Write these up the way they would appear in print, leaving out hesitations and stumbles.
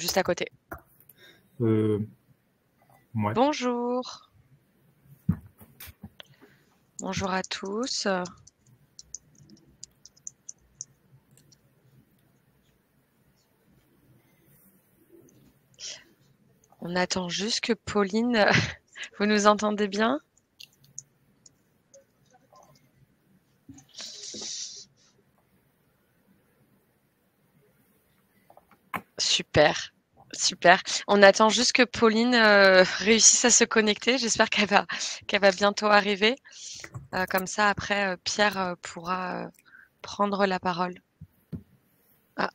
juste à côté. Ouais. Bonjour. Bonjour à tous. On attend juste que Pauline, vous nous entendez bien? Super, super. On attend juste que Pauline réussisse à se connecter. J'espère qu'elle va bientôt arriver. Comme ça, après, Pierre pourra prendre la parole. Ah.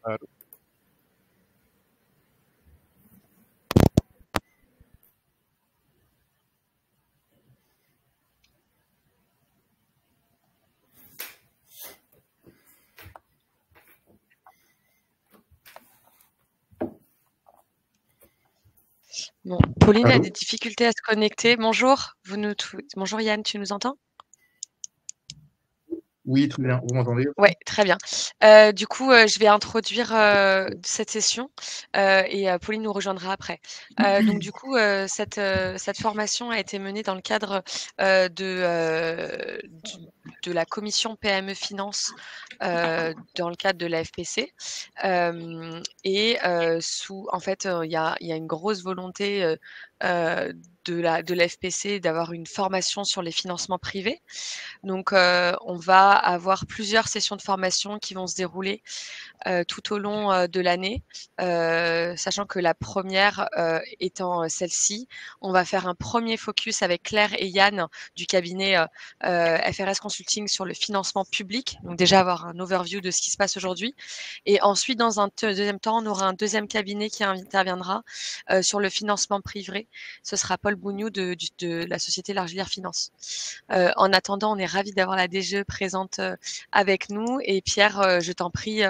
Allô. Bon, Pauline a Allô. des difficultés à se connecter. Bonjour, bonjour Yann, tu nous entends? Oui, très bien. Vous m'entendez? Ouais, très bien. Du coup, je vais introduire cette session et Pauline nous rejoindra après. Donc du coup, cette formation a été menée dans le cadre de la commission PME Finance dans le cadre de la FPC. Et en fait, il y a une grosse volonté de la FPC d'avoir une formation sur les financements privés. Donc, on va avoir plusieurs sessions de formation qui vont se dérouler tout au long de l'année, sachant que la première étant celle-ci, on va faire un premier focus avec Claire et Yann du cabinet FRS Consulting sur le financement public. Donc déjà avoir un overview de ce qui se passe aujourd'hui. Et ensuite, dans un deuxième temps, on aura un deuxième cabinet qui interviendra sur le financement privé. Ce sera Paul Bougnou de la société Largelière Finance. En attendant, on est ravis d'avoir la DGE présente avec nous. Et Pierre, je t'en prie,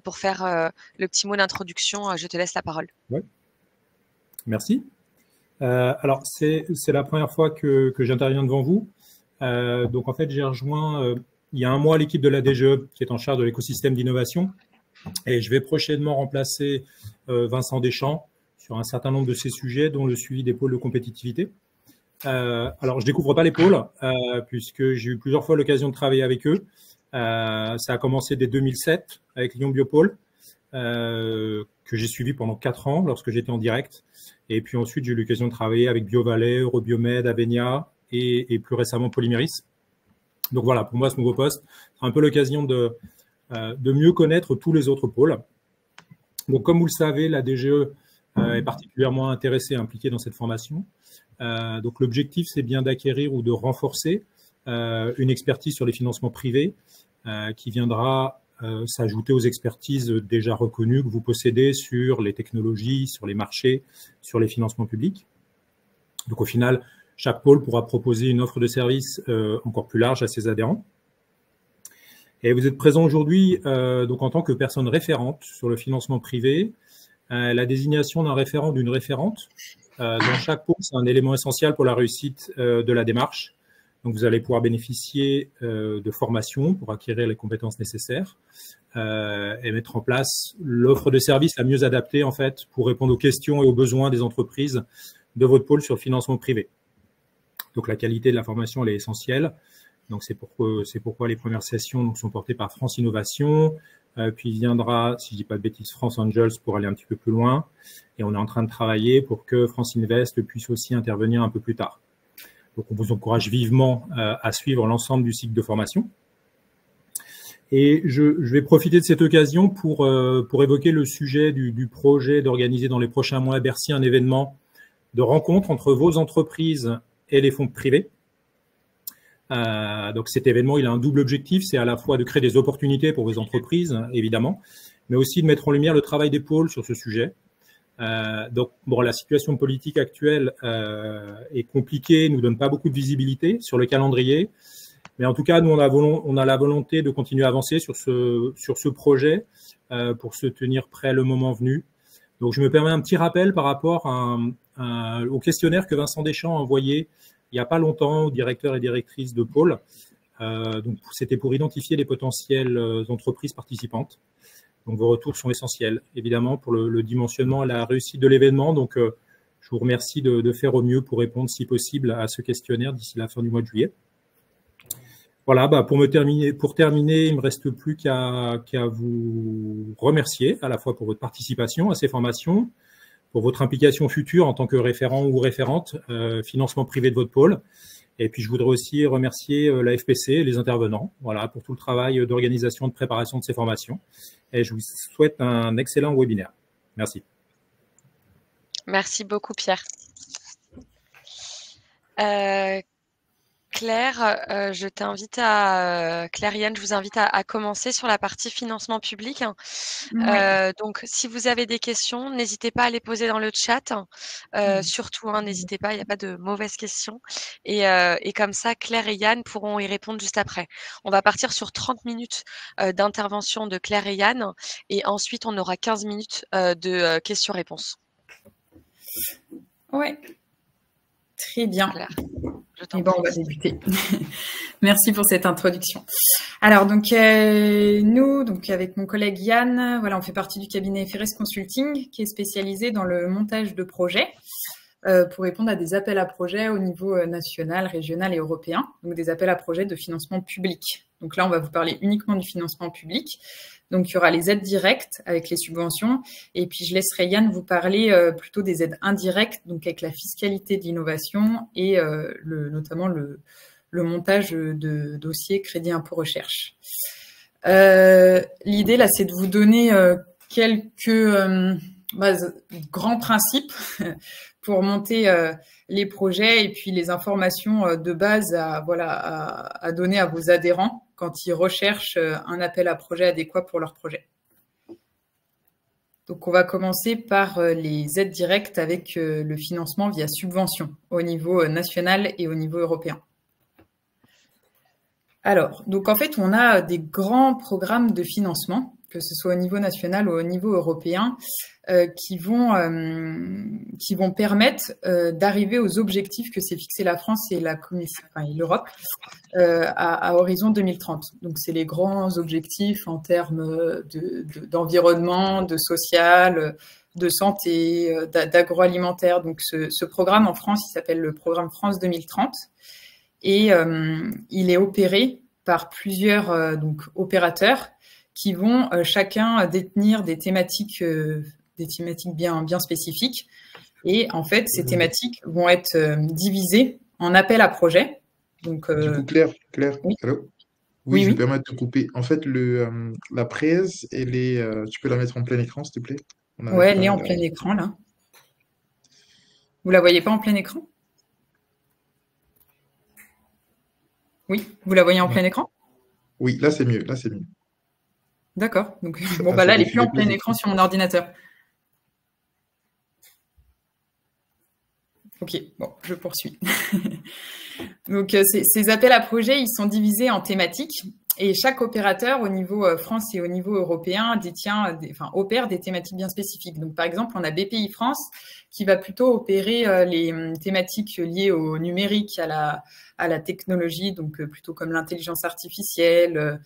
pour faire le petit mot d'introduction, je te laisse la parole. Ouais. Merci. Alors, c'est la première fois que j'interviens devant vous. Donc, en fait, j'ai rejoint il y a un mois l'équipe de la DGE qui est en charge de l'écosystème d'innovation. Et je vais prochainement remplacer Vincent Deschamps sur un certain nombre de ces sujets, dont le suivi des pôles de compétitivité. Alors, je découvre pas les pôles, puisque j'ai eu plusieurs fois l'occasion de travailler avec eux. Ça a commencé dès 2007 avec Lyon Biopôle, que j'ai suivi pendant 4 ans lorsque j'étais en direct. Et puis ensuite, j'ai eu l'occasion de travailler avec BioValley, Eurobiomed, Avenia et plus récemment Polyméris. Donc voilà, pour moi, ce nouveau poste, c'est un peu l'occasion de mieux connaître tous les autres pôles. Donc, comme vous le savez, la DGE est particulièrement intéressée et impliquée dans cette formation. Donc, l'objectif, c'est bien d'acquérir ou de renforcer une expertise sur les financements privés qui viendra s'ajouter aux expertises déjà reconnues que vous possédez sur les technologies, sur les marchés, sur les financements publics. Donc, au final, chaque pôle pourra proposer une offre de service encore plus large à ses adhérents. Et vous êtes présent aujourd'hui donc en tant que personne référente sur le financement privé. La désignation d'un référent, d'une référente dans chaque pôle, c'est un élément essentiel pour la réussite de la démarche. Donc, vous allez pouvoir bénéficier de formations pour acquérir les compétences nécessaires et mettre en place l'offre de service la mieux adaptée en fait pour répondre aux questions et aux besoins des entreprises de votre pôle sur le financement privé. Donc, la qualité de la formation, elle est essentielle. Donc, c'est pourquoi les premières sessions donc, sont portées par France Innovation. Puis viendra, si je dis pas de bêtises, France Angels pour aller un petit peu plus loin. Et on est en train de travailler pour que France Invest puisse aussi intervenir un peu plus tard. Donc, on vous encourage vivement à suivre l'ensemble du cycle de formation. Et je vais profiter de cette occasion pour évoquer le sujet du projet d'organiser dans les prochains mois à Bercy un événement de rencontre entre vos entreprises et les fonds privés. Donc cet événement, il a un double objectif, c'est à la fois de créer des opportunités pour vos entreprises, évidemment, mais aussi de mettre en lumière le travail des pôles sur ce sujet. Donc, bon, la situation politique actuelle est compliquée, nous donne pas beaucoup de visibilité sur le calendrier, mais en tout cas, nous, on a la volonté de continuer à avancer sur ce projet pour se tenir prêt le moment venu. Donc, je me permets un petit rappel par rapport au questionnaire que Vincent Deschamps a envoyé il n'y a pas longtemps aux directeurs et directrices de pôle. Donc, c'était pour identifier les potentielles entreprises participantes. Donc, vos retours sont essentiels, évidemment, pour le dimensionnement et la réussite de l'événement. Donc, je vous remercie de faire au mieux pour répondre, si possible, à ce questionnaire d'ici la fin du mois de juillet. Voilà, pour terminer, il ne me reste plus qu'à vous remercier à la fois pour votre participation à ces formations, pour votre implication future en tant que référent ou référente, financement privé de votre pôle. Et puis, je voudrais aussi remercier la FPC et les intervenants, voilà, pour tout le travail d'organisation, de préparation de ces formations. Et je vous souhaite un excellent webinaire. Merci. Merci beaucoup, Pierre. Claire, je t'invite Claire Yann, je vous invite à commencer sur la partie financement public. Donc, si vous avez des questions, n'hésitez pas à les poser dans le chat. Surtout, n'hésitez pas, il n'y a pas de mauvaises questions. Et comme ça, Claire et Yann pourront y répondre juste après. On va partir sur 30 minutes d'intervention de Claire et Yann. Et ensuite, on aura 15 minutes de questions-réponses. Ouais. Très bien. Claire, et bon, on va débuter. Merci pour cette introduction. Alors, donc, nous, donc, avec mon collègue Yann, voilà, on fait partie du cabinet FRS Consulting, qui est spécialisé dans le montage de projets pour répondre à des appels à projets au niveau national, régional et européen, donc des appels à projets de financement public. Donc là, on va vous parler uniquement du financement public. Donc, il y aura les aides directes avec les subventions. Et puis, je laisserai Yann vous parler plutôt des aides indirectes, donc avec la fiscalité de l'innovation et notamment le montage de dossiers crédit impôt recherche. L'idée, là, c'est de vous donner quelques grands principes pour monter les projets et puis les informations de base à donner à vos adhérents quand ils recherchent un appel à projet adéquat pour leur projet. Donc, on va commencer par les aides directes avec le financement via subvention au niveau national et au niveau européen. Alors, donc en fait, on a des grands programmes de financement, que ce soit au niveau national ou au niveau européen, qui vont permettre d'arriver aux objectifs que s'est fixé la France et la Commission, et l'Europe à horizon 2030. Donc, c'est les grands objectifs en termes d'environnement, de social, de santé, d'agroalimentaire. Donc, ce programme en France, il s'appelle le programme France 2030 et il est opéré par plusieurs opérateurs qui vont chacun détenir des thématiques bien spécifiques. Et en fait, ces thématiques vont être divisées en appels à projets. Donc, du coup, Claire, oui. allô? Oui, je oui. me permets de te couper. En fait, la presse, tu peux la mettre en plein écran, s'il te plaît? Ouais, elle est en plein écran, là. Vous la voyez pas en plein écran? Oui, vous la voyez en plein écran? Oui, là, c'est mieux. Là, c'est mieux. D'accord. Donc, bon, là, elle n'est plus en plein écran sur mon ordinateur. Ok, bon, je poursuis. Donc, ces appels à projets, ils sont divisés en thématiques et chaque opérateur au niveau France et au niveau européen opère des thématiques bien spécifiques. Donc, par exemple, on a BPI France qui va plutôt opérer les thématiques liées au numérique, à la technologie, donc plutôt comme l'intelligence artificielle,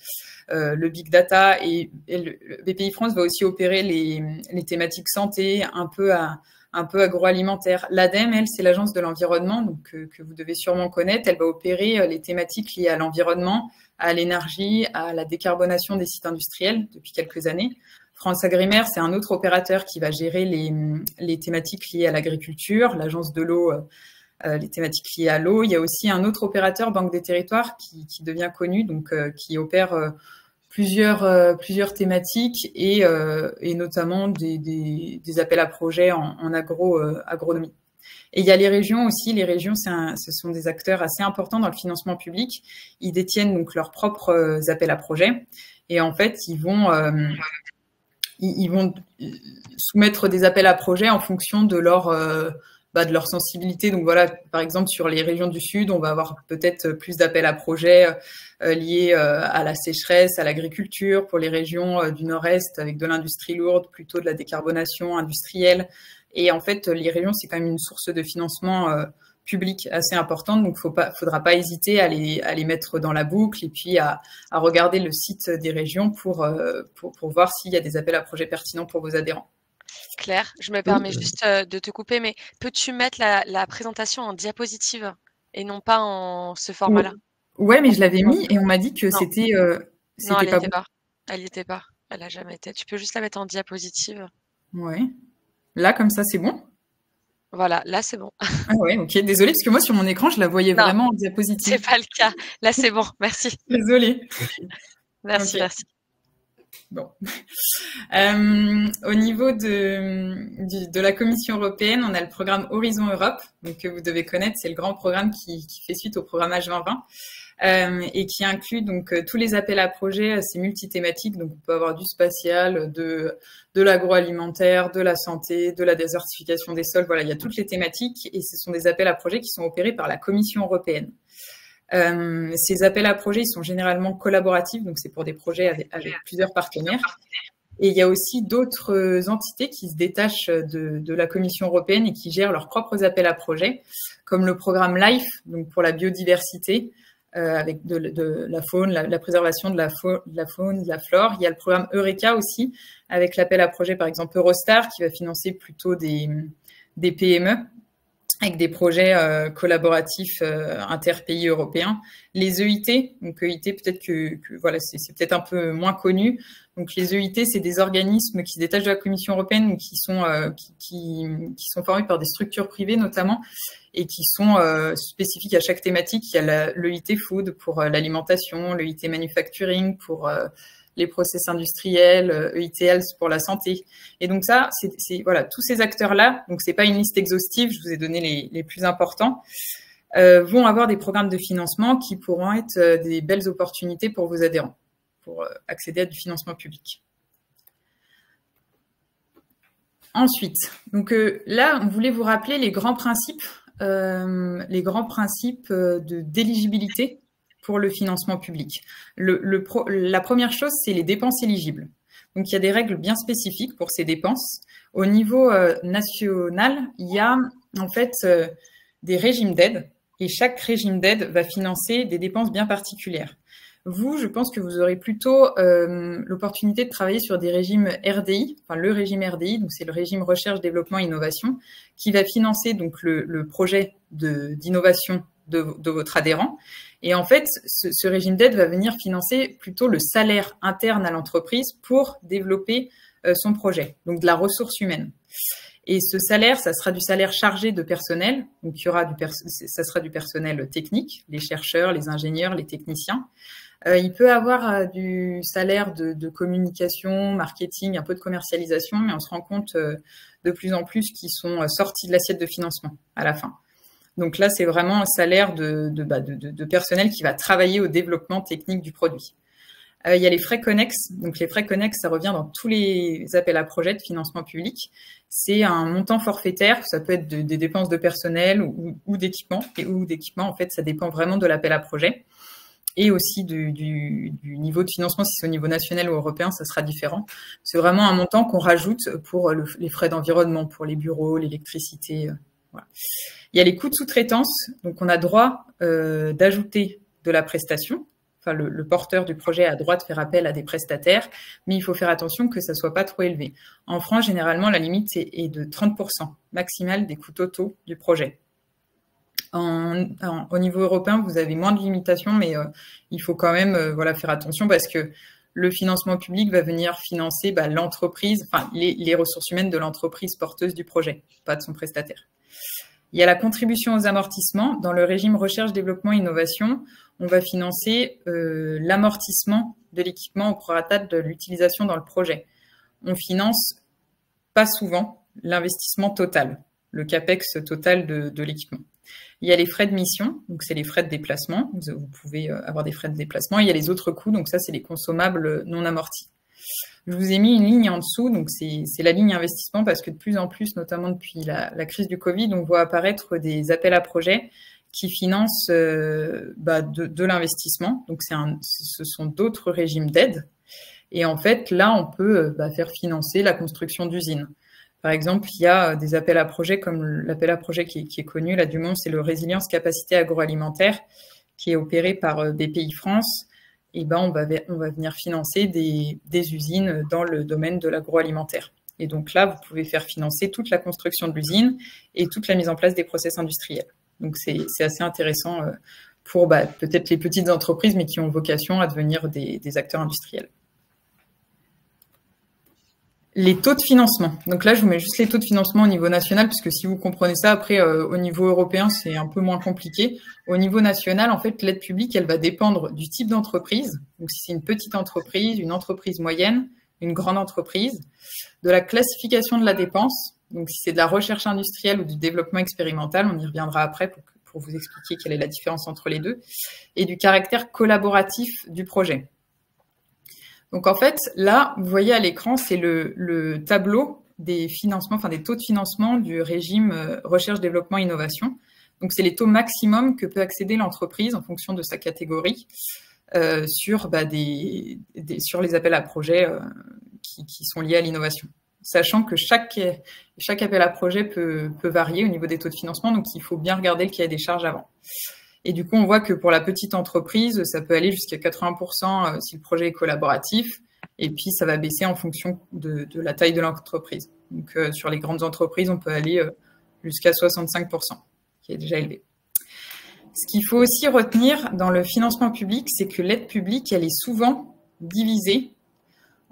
le big data. Et le BPI France va aussi opérer les thématiques santé, un peu agroalimentaire. L'ADEME, elle, c'est l'agence de l'environnement, donc que vous devez sûrement connaître. Elle va opérer les thématiques liées à l'environnement, à l'énergie, à la décarbonation des sites industriels depuis quelques années. France Agrimaire, c'est un autre opérateur qui va gérer les thématiques liées à l'agriculture, l'agence de l'eau, les thématiques liées à l'eau. Il y a aussi un autre opérateur, Banque des Territoires, qui devient connu, donc qui opère plusieurs thématiques et notamment des appels à projets en agronomie. Et il y a les régions aussi. Les régions, ce sont des acteurs assez importants dans le financement public. Ils détiennent donc leurs propres appels à projets. Et en fait, ils vont soumettre des appels à projets en fonction de leur sensibilité. Donc voilà, par exemple, sur les régions du Sud, on va avoir peut-être plus d'appels à projets liés à la sécheresse, à l'agriculture. Pour les régions du Nord-Est, avec de l'industrie lourde, plutôt de la décarbonation industrielle. Et en fait, les régions, c'est quand même une source de financement public assez importante. Donc, faudra pas hésiter à les mettre dans la boucle et puis à regarder le site des régions pour voir s'il y a des appels à projets pertinents pour vos adhérents. Claire, je me permets juste de te couper, mais peux-tu mettre la présentation en diapositive et non pas en ce format-là? Ouais, mais je l'avais mis et on m'a dit que non. c'était Non, elle n'y était bon. pas. Elle n'y était pas. Elle n'a jamais été. Tu peux juste la mettre en diapositive. Ouais. Là, comme ça, c'est bon? Voilà, là, c'est bon. Ah ouais, ok. Désolée, parce que moi, sur mon écran, je la voyais vraiment en diapositive. C'est pas le cas. Là, c'est bon. Merci. Désolée. Merci, okay. merci. Bon. Au niveau de la Commission européenne, on a le programme Horizon Europe, donc, que vous devez connaître. C'est le grand programme qui fait suite au programme H2020. Et qui inclut donc tous les appels à projets, c'est multithématique, donc on peut avoir du spatial, de l'agroalimentaire, de la santé, de la désertification des sols, voilà, il y a toutes les thématiques et ce sont des appels à projets qui sont opérés par la Commission européenne. Ces appels à projets, ils sont généralement collaboratifs, donc c'est pour des projets avec plusieurs partenaires. Et il y a aussi d'autres entités qui se détachent de la Commission européenne et qui gèrent leurs propres appels à projets, comme le programme LIFE, donc pour la biodiversité, avec de la faune, la préservation de la faune, de la flore. Il y a le programme Eureka aussi, avec l'appel à projet, par exemple Eurostar, qui va financer plutôt des PME, avec des projets collaboratifs interpays européens. Les EIT, donc EIT, peut-être que voilà, c'est peut-être un peu moins connu. Donc les EIT, c'est des organismes qui se détachent de la Commission européenne, qui sont formés par des structures privées notamment, et qui sont spécifiques à chaque thématique. Il y a l'EIT Food pour l'alimentation, l'EIT Manufacturing pour les process industriels, EIT Health pour la santé. Et donc ça, c'est voilà, tous ces acteurs-là, donc c'est pas une liste exhaustive, je vous ai donné les plus importants, vont avoir des programmes de financement qui pourront être des belles opportunités pour vos adhérents, pour accéder à du financement public. Ensuite, donc là, on voulait vous rappeler les grands principes d'éligibilité pour le financement public. La première chose, c'est les dépenses éligibles. Donc, il y a des règles bien spécifiques pour ces dépenses. Au niveau national, il y a en fait des régimes d'aide et chaque régime d'aide va financer des dépenses bien particulières. Vous, je pense que vous aurez plutôt l'opportunité de travailler sur des régimes RDI, enfin le régime RDI, donc c'est le régime recherche, développement, innovation, qui va financer donc le projet d'innovation de votre adhérent. Et en fait, ce régime d'aide va venir financer plutôt le salaire interne à l'entreprise pour développer son projet, donc de la ressource humaine. Et ce salaire, ça sera du salaire chargé de personnel, donc il y aura ça sera du personnel technique, les chercheurs, les ingénieurs, les techniciens. Il peut avoir du salaire de communication, marketing, un peu de commercialisation, mais on se rend compte de plus en plus qu'ils sont sortis de l'assiette de financement à la fin. Donc là, c'est vraiment un salaire de personnel qui va travailler au développement technique du produit. Il y a les frais connexes. Donc les frais connexes, ça revient dans tous les appels à projets de financement public. C'est un montant forfaitaire, ça peut être des dépenses de personnel ou d'équipement. Ou d'équipement, en fait, ça dépend vraiment de l'appel à projet. Et aussi du niveau de financement, si c'est au niveau national ou européen, ça sera différent. C'est vraiment un montant qu'on rajoute pour les frais d'environnement, pour les bureaux, l'électricité. Voilà. Il y a les coûts de sous-traitance. Donc, on a droit d'ajouter de la prestation. Enfin, le porteur du projet a droit de faire appel à des prestataires, mais il faut faire attention que ça soit pas trop élevé. En France, généralement, la limite est de 30% maximale des coûts totaux du projet. Au niveau européen, vous avez moins de limitations, mais il faut quand même faire attention parce que le financement public va venir financer l'entreprise, enfin les ressources humaines de l'entreprise porteuse du projet, pas de son prestataire. Il y a la contribution aux amortissements. Dans le régime recherche, développement, innovation, on va financer l'amortissement de l'équipement au prorata de l'utilisation dans le projet. On finance pas souvent l'investissement total. le CAPEX total de l'équipement. Il y a les frais de mission, donc c'est les frais de déplacement. Vous pouvez avoir des frais de déplacement. Il y a les autres coûts, donc ça, c'est les consommables non amortis. Je vous ai mis une ligne en dessous, donc c'est la ligne investissement parce que de plus en plus, notamment depuis la crise du Covid, on voit apparaître des appels à projets qui financent de l'investissement. Donc ce sont d'autres régimes d'aide. Et en fait, là, on peut faire financer la construction d'usines. Par exemple, il y a des appels à projets comme l'appel à projet qui est connu là du monde, c'est le Résilience Capacité Agroalimentaire qui est opéré par BPI France. Et on va venir financer des usines dans le domaine de l'agroalimentaire. Et donc là, vous pouvez faire financer toute la construction de l'usine et toute la mise en place des process industriels. Donc c'est assez intéressant pour peut-être les petites entreprises, mais qui ont vocation à devenir des acteurs industriels. Les taux de financement. Donc là, je vous mets juste les taux de financement au niveau national, parce que si vous comprenez ça, après, au niveau européen, c'est un peu moins compliqué. Au niveau national, en fait, l'aide publique, elle va dépendre du type d'entreprise. Donc, si c'est une petite entreprise, une entreprise moyenne, une grande entreprise, de la classification de la dépense. Donc, si c'est de la recherche industrielle ou du développement expérimental, on y reviendra après pour vous expliquer quelle est la différence entre les deux, et du caractère collaboratif du projet. Donc, en fait, là, vous voyez à l'écran, c'est le tableau des financements, enfin des taux de financement du régime recherche, développement, innovation. Donc, c'est les taux maximum que peut accéder l'entreprise en fonction de sa catégorie sur les appels à projets qui sont liés à l'innovation. Sachant que chaque appel à projet peut varier au niveau des taux de financement, donc il faut bien regarder le cahier des charges avant. Et du coup, on voit que pour la petite entreprise, ça peut aller jusqu'à 80% si le projet est collaboratif, et puis ça va baisser en fonction de la taille de l'entreprise. Donc, sur les grandes entreprises, on peut aller jusqu'à 65%, qui est déjà élevé. Ce qu'il faut aussi retenir dans le financement public, c'est que l'aide publique, elle est souvent divisée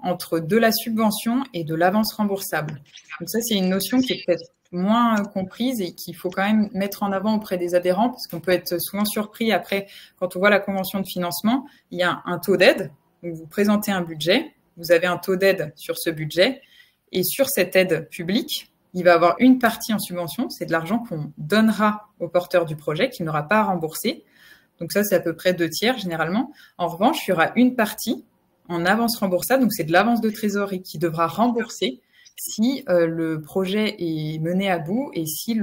entre de la subvention et de l'avance remboursable. Donc ça, c'est une notion qui est peut-être moins comprise et qu'il faut quand même mettre en avant auprès des adhérents, parce qu'on peut être souvent surpris après, quand on voit la convention de financement, il y a un taux d'aide, donc vous présentez un budget, vous avez un taux d'aide sur ce budget, et sur cette aide publique, il va y avoir une partie en subvention, c'est de l'argent qu'on donnera au porteur du projet, qu'il n'aura pas à rembourser. Donc ça, c'est à peu près 2/3 généralement. En revanche, il y aura une partie en avance remboursable, donc c'est de l'avance de trésorerie qui devra rembourser si le projet est mené à bout et si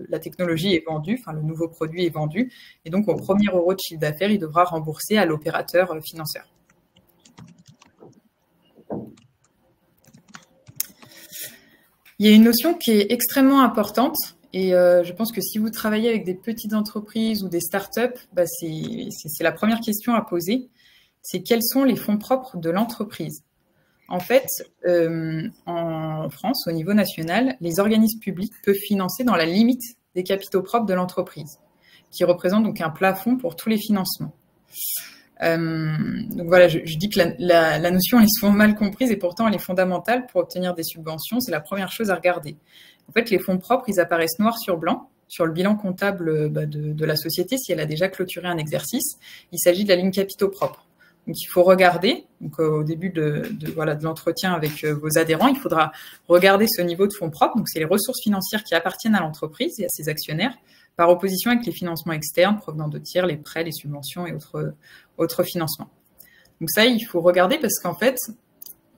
la technologie est vendue, enfin le nouveau produit est vendu. Et donc, au premier euro de chiffre d'affaires, il devra rembourser à l'opérateur financeur. Il y a une notion qui est extrêmement importante et je pense que si vous travaillez avec des petites entreprises ou des startups, c'est la première question à poser. C'est quels sont les fonds propres de l'entreprise. En fait, en France, au niveau national, les organismes publics peuvent financer dans la limite des capitaux propres de l'entreprise, qui représente donc un plafond pour tous les financements. Donc voilà, je dis que la notion est souvent mal comprise et pourtant elle est fondamentale pour obtenir des subventions. C'est la première chose à regarder. En fait, les fonds propres, ils apparaissent noir sur blanc sur le bilan comptable de la société si elle a déjà clôturé un exercice. Il s'agit de la ligne capitaux propres. Donc, il faut regarder, donc, au début de l'entretien avec vos adhérents, il faudra regarder ce niveau de fonds propres. Donc, c'est les ressources financières qui appartiennent à l'entreprise et à ses actionnaires, par opposition avec les financements externes provenant de tiers, les prêts, les subventions et autres financements. Donc, ça, il faut regarder parce qu'en fait,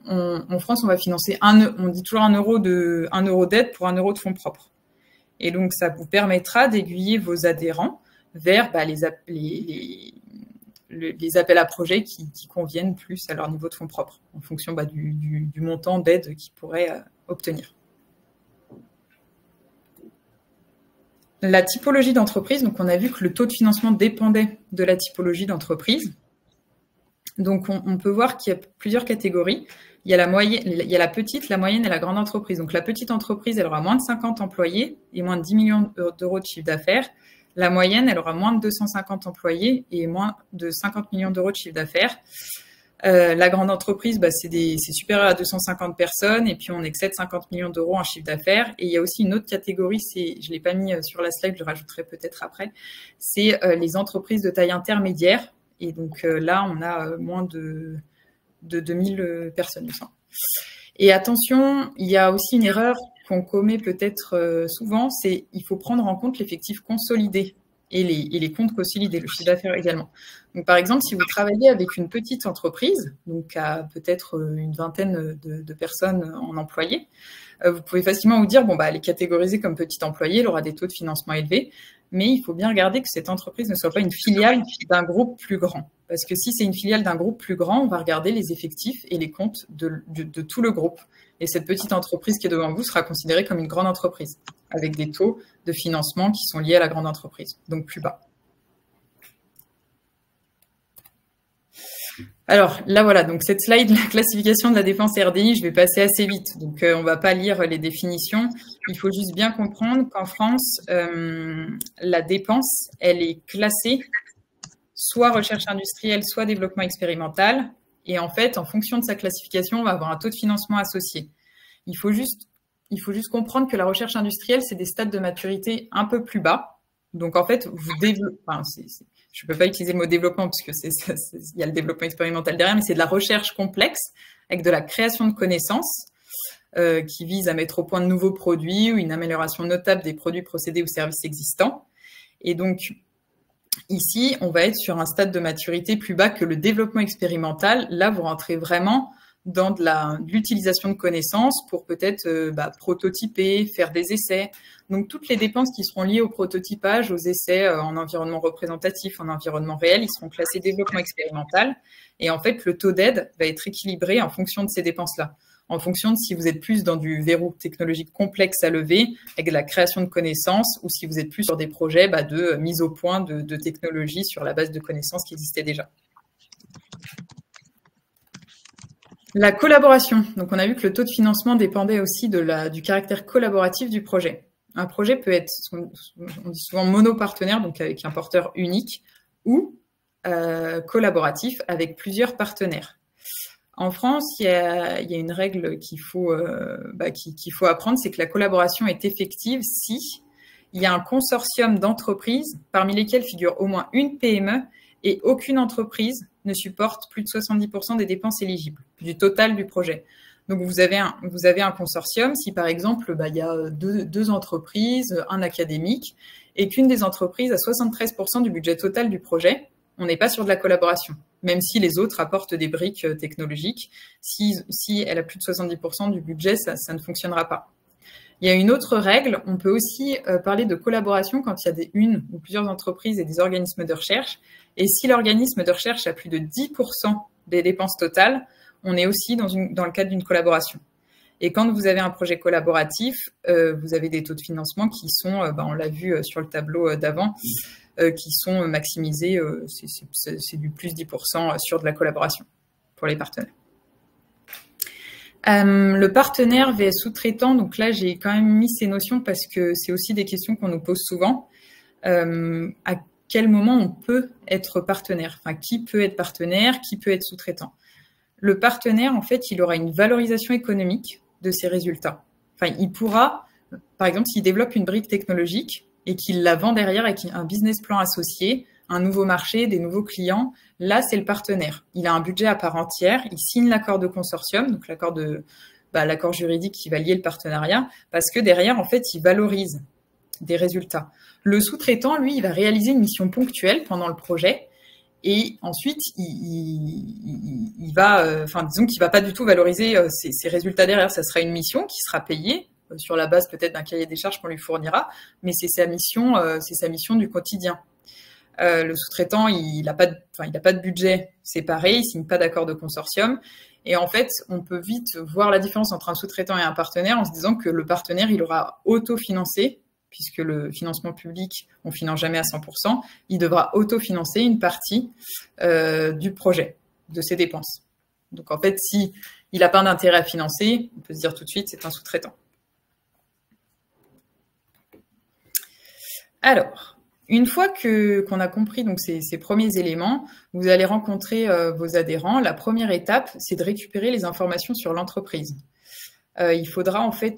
en France, on va financer on dit toujours 1 euro d'aide pour 1 euro de fonds propres. Et donc, ça vous permettra d'aiguiller vos adhérents vers les appels à projets qui conviennent plus à leur niveau de fonds propres, en fonction du montant d'aide qu'ils pourraient obtenir. La typologie d'entreprise, donc on a vu que le taux de financement dépendait de la typologie d'entreprise. Donc on peut voir qu'il y a plusieurs catégories. Il y a la petite, la moyenne et la grande entreprise. Donc la petite entreprise, elle aura moins de 50 employés et moins de 10 millions d'euros de chiffre d'affaires. La moyenne, elle aura moins de 250 employés et moins de 50 millions d'euros de chiffre d'affaires. La grande entreprise, c'est supérieur à 250 personnes et puis on excède 50 millions d'euros en chiffre d'affaires. Et il y a aussi une autre catégorie, je ne l'ai pas mis sur la slide, je le rajouterai peut-être après, c'est les entreprises de taille intermédiaire. Et donc là, on a moins de 2000 personnes, il me semble. Et attention, il y a aussi une erreur qu'on commet peut-être souvent, c'est il faut prendre en compte l'effectif consolidé et les comptes consolidés, le chiffre d'affaires également. Donc, par exemple, si vous travaillez avec une petite entreprise, donc à peut-être une vingtaine de personnes en employés, vous pouvez facilement vous dire, bon, bah, elle est catégorisée comme petite employée, elle aura des taux de financement élevés, mais il faut bien regarder que cette entreprise ne soit pas une filiale d'un groupe plus grand. Parce que si c'est une filiale d'un groupe plus grand, on va regarder les effectifs et les comptes de tout le groupe. Et cette petite entreprise qui est devant vous sera considérée comme une grande entreprise, avec des taux de financement qui sont liés à la grande entreprise, donc plus bas. Alors là, voilà, donc cette slide, la classification de la dépense RDI, je vais passer assez vite. Donc, on ne va pas lire les définitions. Il faut juste bien comprendre qu'en France, la dépense, elle est classée soit recherche industrielle, soit développement expérimental. Et en fait, en fonction de sa classification, on va avoir un taux de financement associé. Il faut juste comprendre que la recherche industrielle, c'est des stades de maturité un peu plus bas. Donc, en fait, vous développez... Enfin, je ne peux pas utiliser le mot développement parce que il y a le développement expérimental derrière, mais c'est de la recherche complexe avec de la création de connaissances qui vise à mettre au point de nouveaux produits ou une amélioration notable des produits, procédés ou services existants. Et donc, ici, on va être sur un stade de maturité plus bas que le développement expérimental. Là, vous rentrez vraiment dans de l'utilisation de connaissances pour peut-être prototyper, faire des essais. Donc, toutes les dépenses qui seront liées au prototypage, aux essais en environnement représentatif, en environnement réel, ils seront classés développement expérimental. Et en fait, le taux d'aide va être équilibré en fonction de ces dépenses-là, en fonction de si vous êtes plus dans du verrou technologique complexe à lever, avec de la création de connaissances, ou si vous êtes plus sur des projets de mise au point de technologies sur la base de connaissances qui existaient déjà. La collaboration. Donc, on a vu que le taux de financement dépendait aussi du caractère collaboratif du projet. Un projet peut être, on dit souvent monopartenaire, donc avec un porteur unique, ou collaboratif avec plusieurs partenaires. En France, il y a une règle qu'il faut apprendre, c'est que la collaboration est effective si il y a un consortium d'entreprises parmi lesquelles figure au moins une PME et aucune entreprise ne supporte plus de 70% des dépenses éligibles du total du projet. Donc, vous avez un consortium. Si, par exemple, il y a deux entreprises, un académique, et qu'une des entreprises a 73% du budget total du projet, on n'est pas sur de la collaboration, même si les autres apportent des briques technologiques. Si elle a plus de 70% du budget, ça ne fonctionnera pas. Il y a une autre règle. On peut aussi parler de collaboration quand il y a une ou plusieurs entreprises et des organismes de recherche. Et si l'organisme de recherche a plus de 10% des dépenses totales, on est aussi dans le cadre d'une collaboration. Et quand vous avez un projet collaboratif, vous avez des taux de financement qui sont, on l'a vu sur le tableau d'avant, qui sont maximisés, c'est du plus 10% sur de la collaboration pour les partenaires. Le partenaire vs sous-traitant, donc là j'ai quand même mis ces notions parce que c'est aussi des questions qu'on nous pose souvent. À quel moment on peut être partenaire? Enfin, qui peut être partenaire? Qui peut être sous-traitant? Le partenaire, en fait, il aura une valorisation économique de ses résultats. Enfin, il pourra, par exemple, s'il développe une brique technologique et qu'il la vend derrière avec un business plan associé, un nouveau marché, des nouveaux clients, là, c'est le partenaire. Il a un budget à part entière, il signe l'accord de consortium, donc l'accord juridique qui va lier le partenariat, parce que derrière, en fait, il valorise des résultats. Le sous-traitant, lui, il va réaliser une mission ponctuelle pendant le projet et ensuite, il va, disons qu'il va pas du tout valoriser ses résultats derrière. Ça sera une mission qui sera payée sur la base peut-être d'un cahier des charges qu'on lui fournira, mais c'est sa mission du quotidien. Le sous-traitant, il n'a pas de budget séparé, il signe pas d'accord de consortium. Et en fait, on peut vite voir la différence entre un sous-traitant et un partenaire en se disant que le partenaire, il aura autofinancé, puisque le financement public, on finance jamais à 100%, il devra autofinancer une partie du projet, de ses dépenses. Donc en fait, si il n'a pas d'intérêt à financer, on peut se dire tout de suite, c'est un sous-traitant. Alors, une fois qu'on a compris donc ces premiers éléments, vous allez rencontrer vos adhérents. La première étape, c'est de récupérer les informations sur l'entreprise. Il faudra en fait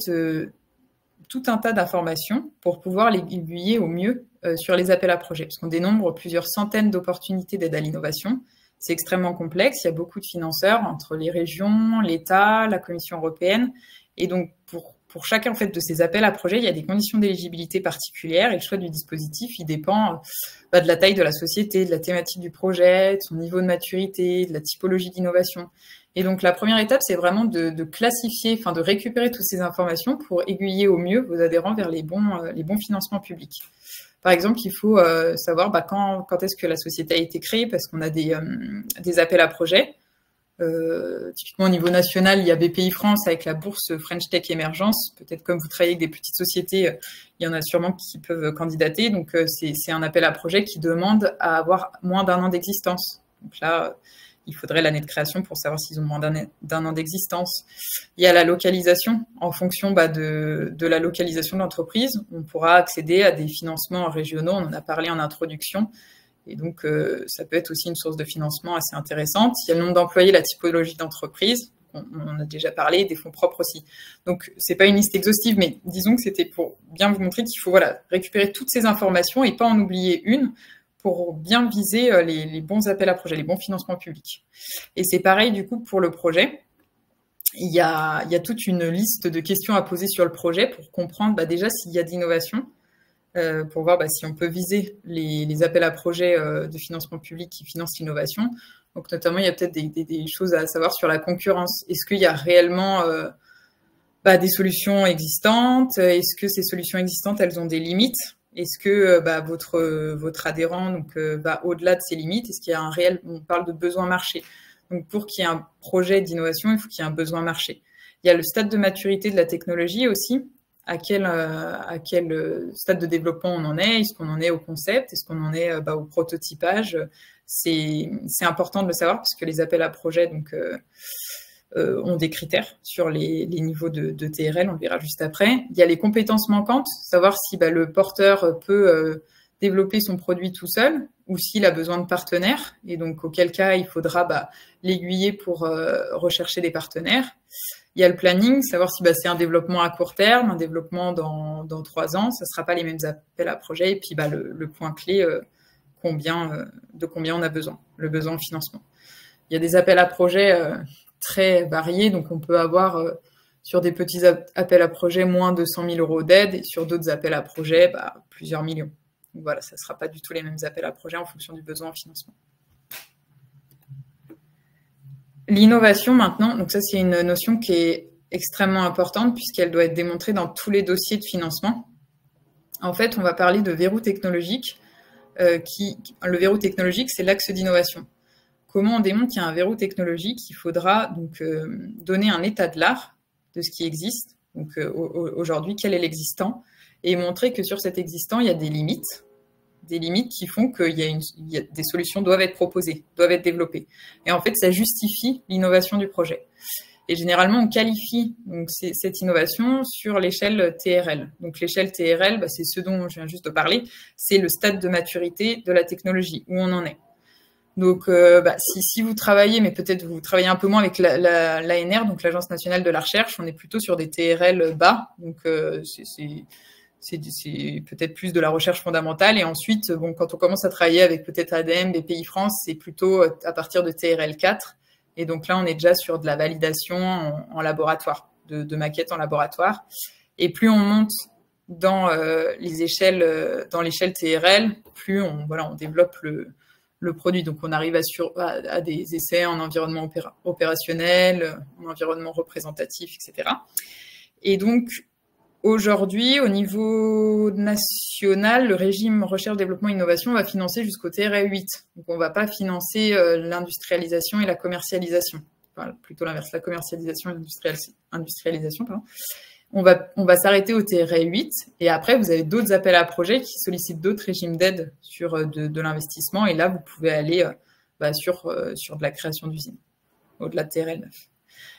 tout un tas d'informations pour pouvoir les aiguiller au mieux sur les appels à projets, parce qu'on dénombre plusieurs centaines d'opportunités d'aide à l'innovation. C'est extrêmement complexe, il y a beaucoup de financeurs entre les régions, l'État, la Commission européenne, et donc pour pour chacun en fait de ces appels à projets, il y a des conditions d'éligibilité particulières et le choix du dispositif, il dépend de la taille de la société, de la thématique du projet, de son niveau de maturité, de la typologie d'innovation. Et donc la première étape, c'est vraiment de classifier, enfin de récupérer toutes ces informations pour aiguiller au mieux vos adhérents vers les bons financements publics. Par exemple, il faut savoir quand est-ce que la société a été créée, parce qu'on a des appels à projets. Typiquement au niveau national, il y a BPI France avec la bourse French Tech Emergence. Peut-être comme vous travaillez avec des petites sociétés, il y en a sûrement qui peuvent candidater. Donc c'est un appel à projet qui demande à avoir moins d'1 an d'existence. Donc là, il faudrait l'année de création pour savoir s'ils ont moins d'un an d'existence. Il y a la localisation. En fonction de la localisation de l'entreprise, on pourra accéder à des financements régionaux. On en a parlé en introduction. Et donc, ça peut être aussi une source de financement assez intéressante. Il y a le nombre d'employés, la typologie d'entreprise. On en a déjà parlé, des fonds propres aussi. Donc, c'est pas une liste exhaustive, mais disons que c'était pour bien vous montrer qu'il faut récupérer toutes ces informations et pas en oublier une pour bien viser les bons appels à projets, les bons financements publics. Et c'est pareil, du coup, pour le projet. Il y a toute une liste de questions à poser sur le projet pour comprendre déjà s'il y a d'innovation. Pour voir si on peut viser les appels à projets de financement public qui financent l'innovation. Donc, notamment, il y a peut-être des choses à savoir sur la concurrence. Est-ce qu'il y a réellement des solutions existantes? Est-ce que ces solutions existantes, elles ont des limites? Est-ce que votre adhérent va au-delà de ces limites? Est-ce qu'il y a on parle de besoin marché. Donc, pour qu'il y ait un projet d'innovation, il faut qu'il y ait un besoin marché. Il y a le stade de maturité de la technologie aussi. À quel stade de développement on en est? Est-ce qu'on en est au concept? Est-ce qu'on en est au prototypage? C'est important de le savoir parce que les appels à projets ont des critères sur les niveaux de TRL, on le verra juste après. Il y a les compétences manquantes, savoir si le porteur peut développer son produit tout seul ou s'il a besoin de partenaires. Et donc, auquel cas, il faudra l'aiguiller pour rechercher des partenaires. Il y a le planning, savoir si c'est un développement à court terme, un développement dans 3 ans, ça ne sera pas les mêmes appels à projets. Et puis le point clé, de combien on a besoin, le besoin en financement. Il y a des appels à projets très variés, donc on peut avoir sur des petits appels à projets moins de 100 000 € d'aide et sur d'autres appels à projets plusieurs millions. Donc voilà, ça ne sera pas du tout les mêmes appels à projets en fonction du besoin en financement. L'innovation maintenant, donc ça c'est une notion qui est extrêmement importante puisqu'elle doit être démontrée dans tous les dossiers de financement. En fait, on va parler de verrou technologique. Le verrou technologique, c'est l'axe d'innovation. Comment on démontre qu'il y a un verrou technologique? Il faudra donner un état de l'art de ce qui existe. Donc aujourd'hui, quel est l'existant? Et montrer que sur cet existant, il y a des limites qui font que des solutions doivent être proposées, doivent être développées. Et en fait, ça justifie l'innovation du projet. Et généralement, on qualifie cette innovation sur l'échelle TRL. Donc l'échelle TRL, c'est ce dont je viens juste de parler, c'est le stade de maturité de la technologie, où on en est. Donc, si vous travaillez, mais peut-être vous travaillez un peu moins avec l'ANR, donc l'Agence nationale de la recherche, on est plutôt sur des TRL bas. Donc, c'est peut-être plus de la recherche fondamentale. Et ensuite, quand on commence à travailler avec peut-être ADEME, BPI France, c'est plutôt à partir de TRL 4. Et donc là, on est déjà sur de la validation en laboratoire, de maquettes en laboratoire. Et plus on monte dans l'échelle TRL, plus on développe le produit. Donc, on arrive à des essais en environnement opérationnel, en environnement représentatif, etc. Et donc, aujourd'hui, au niveau national, le régime recherche, développement, innovation va financer jusqu'au TRL 8. Donc, on ne va pas financer l'industrialisation et la commercialisation. Enfin, plutôt l'inverse, la commercialisation et l'industrialisation, pardon. On va s'arrêter au TRL 8 et après, vous avez d'autres appels à projets qui sollicitent d'autres régimes d'aide sur de l'investissement et là, vous pouvez aller sur de la création d'usines, au-delà de TRL 9.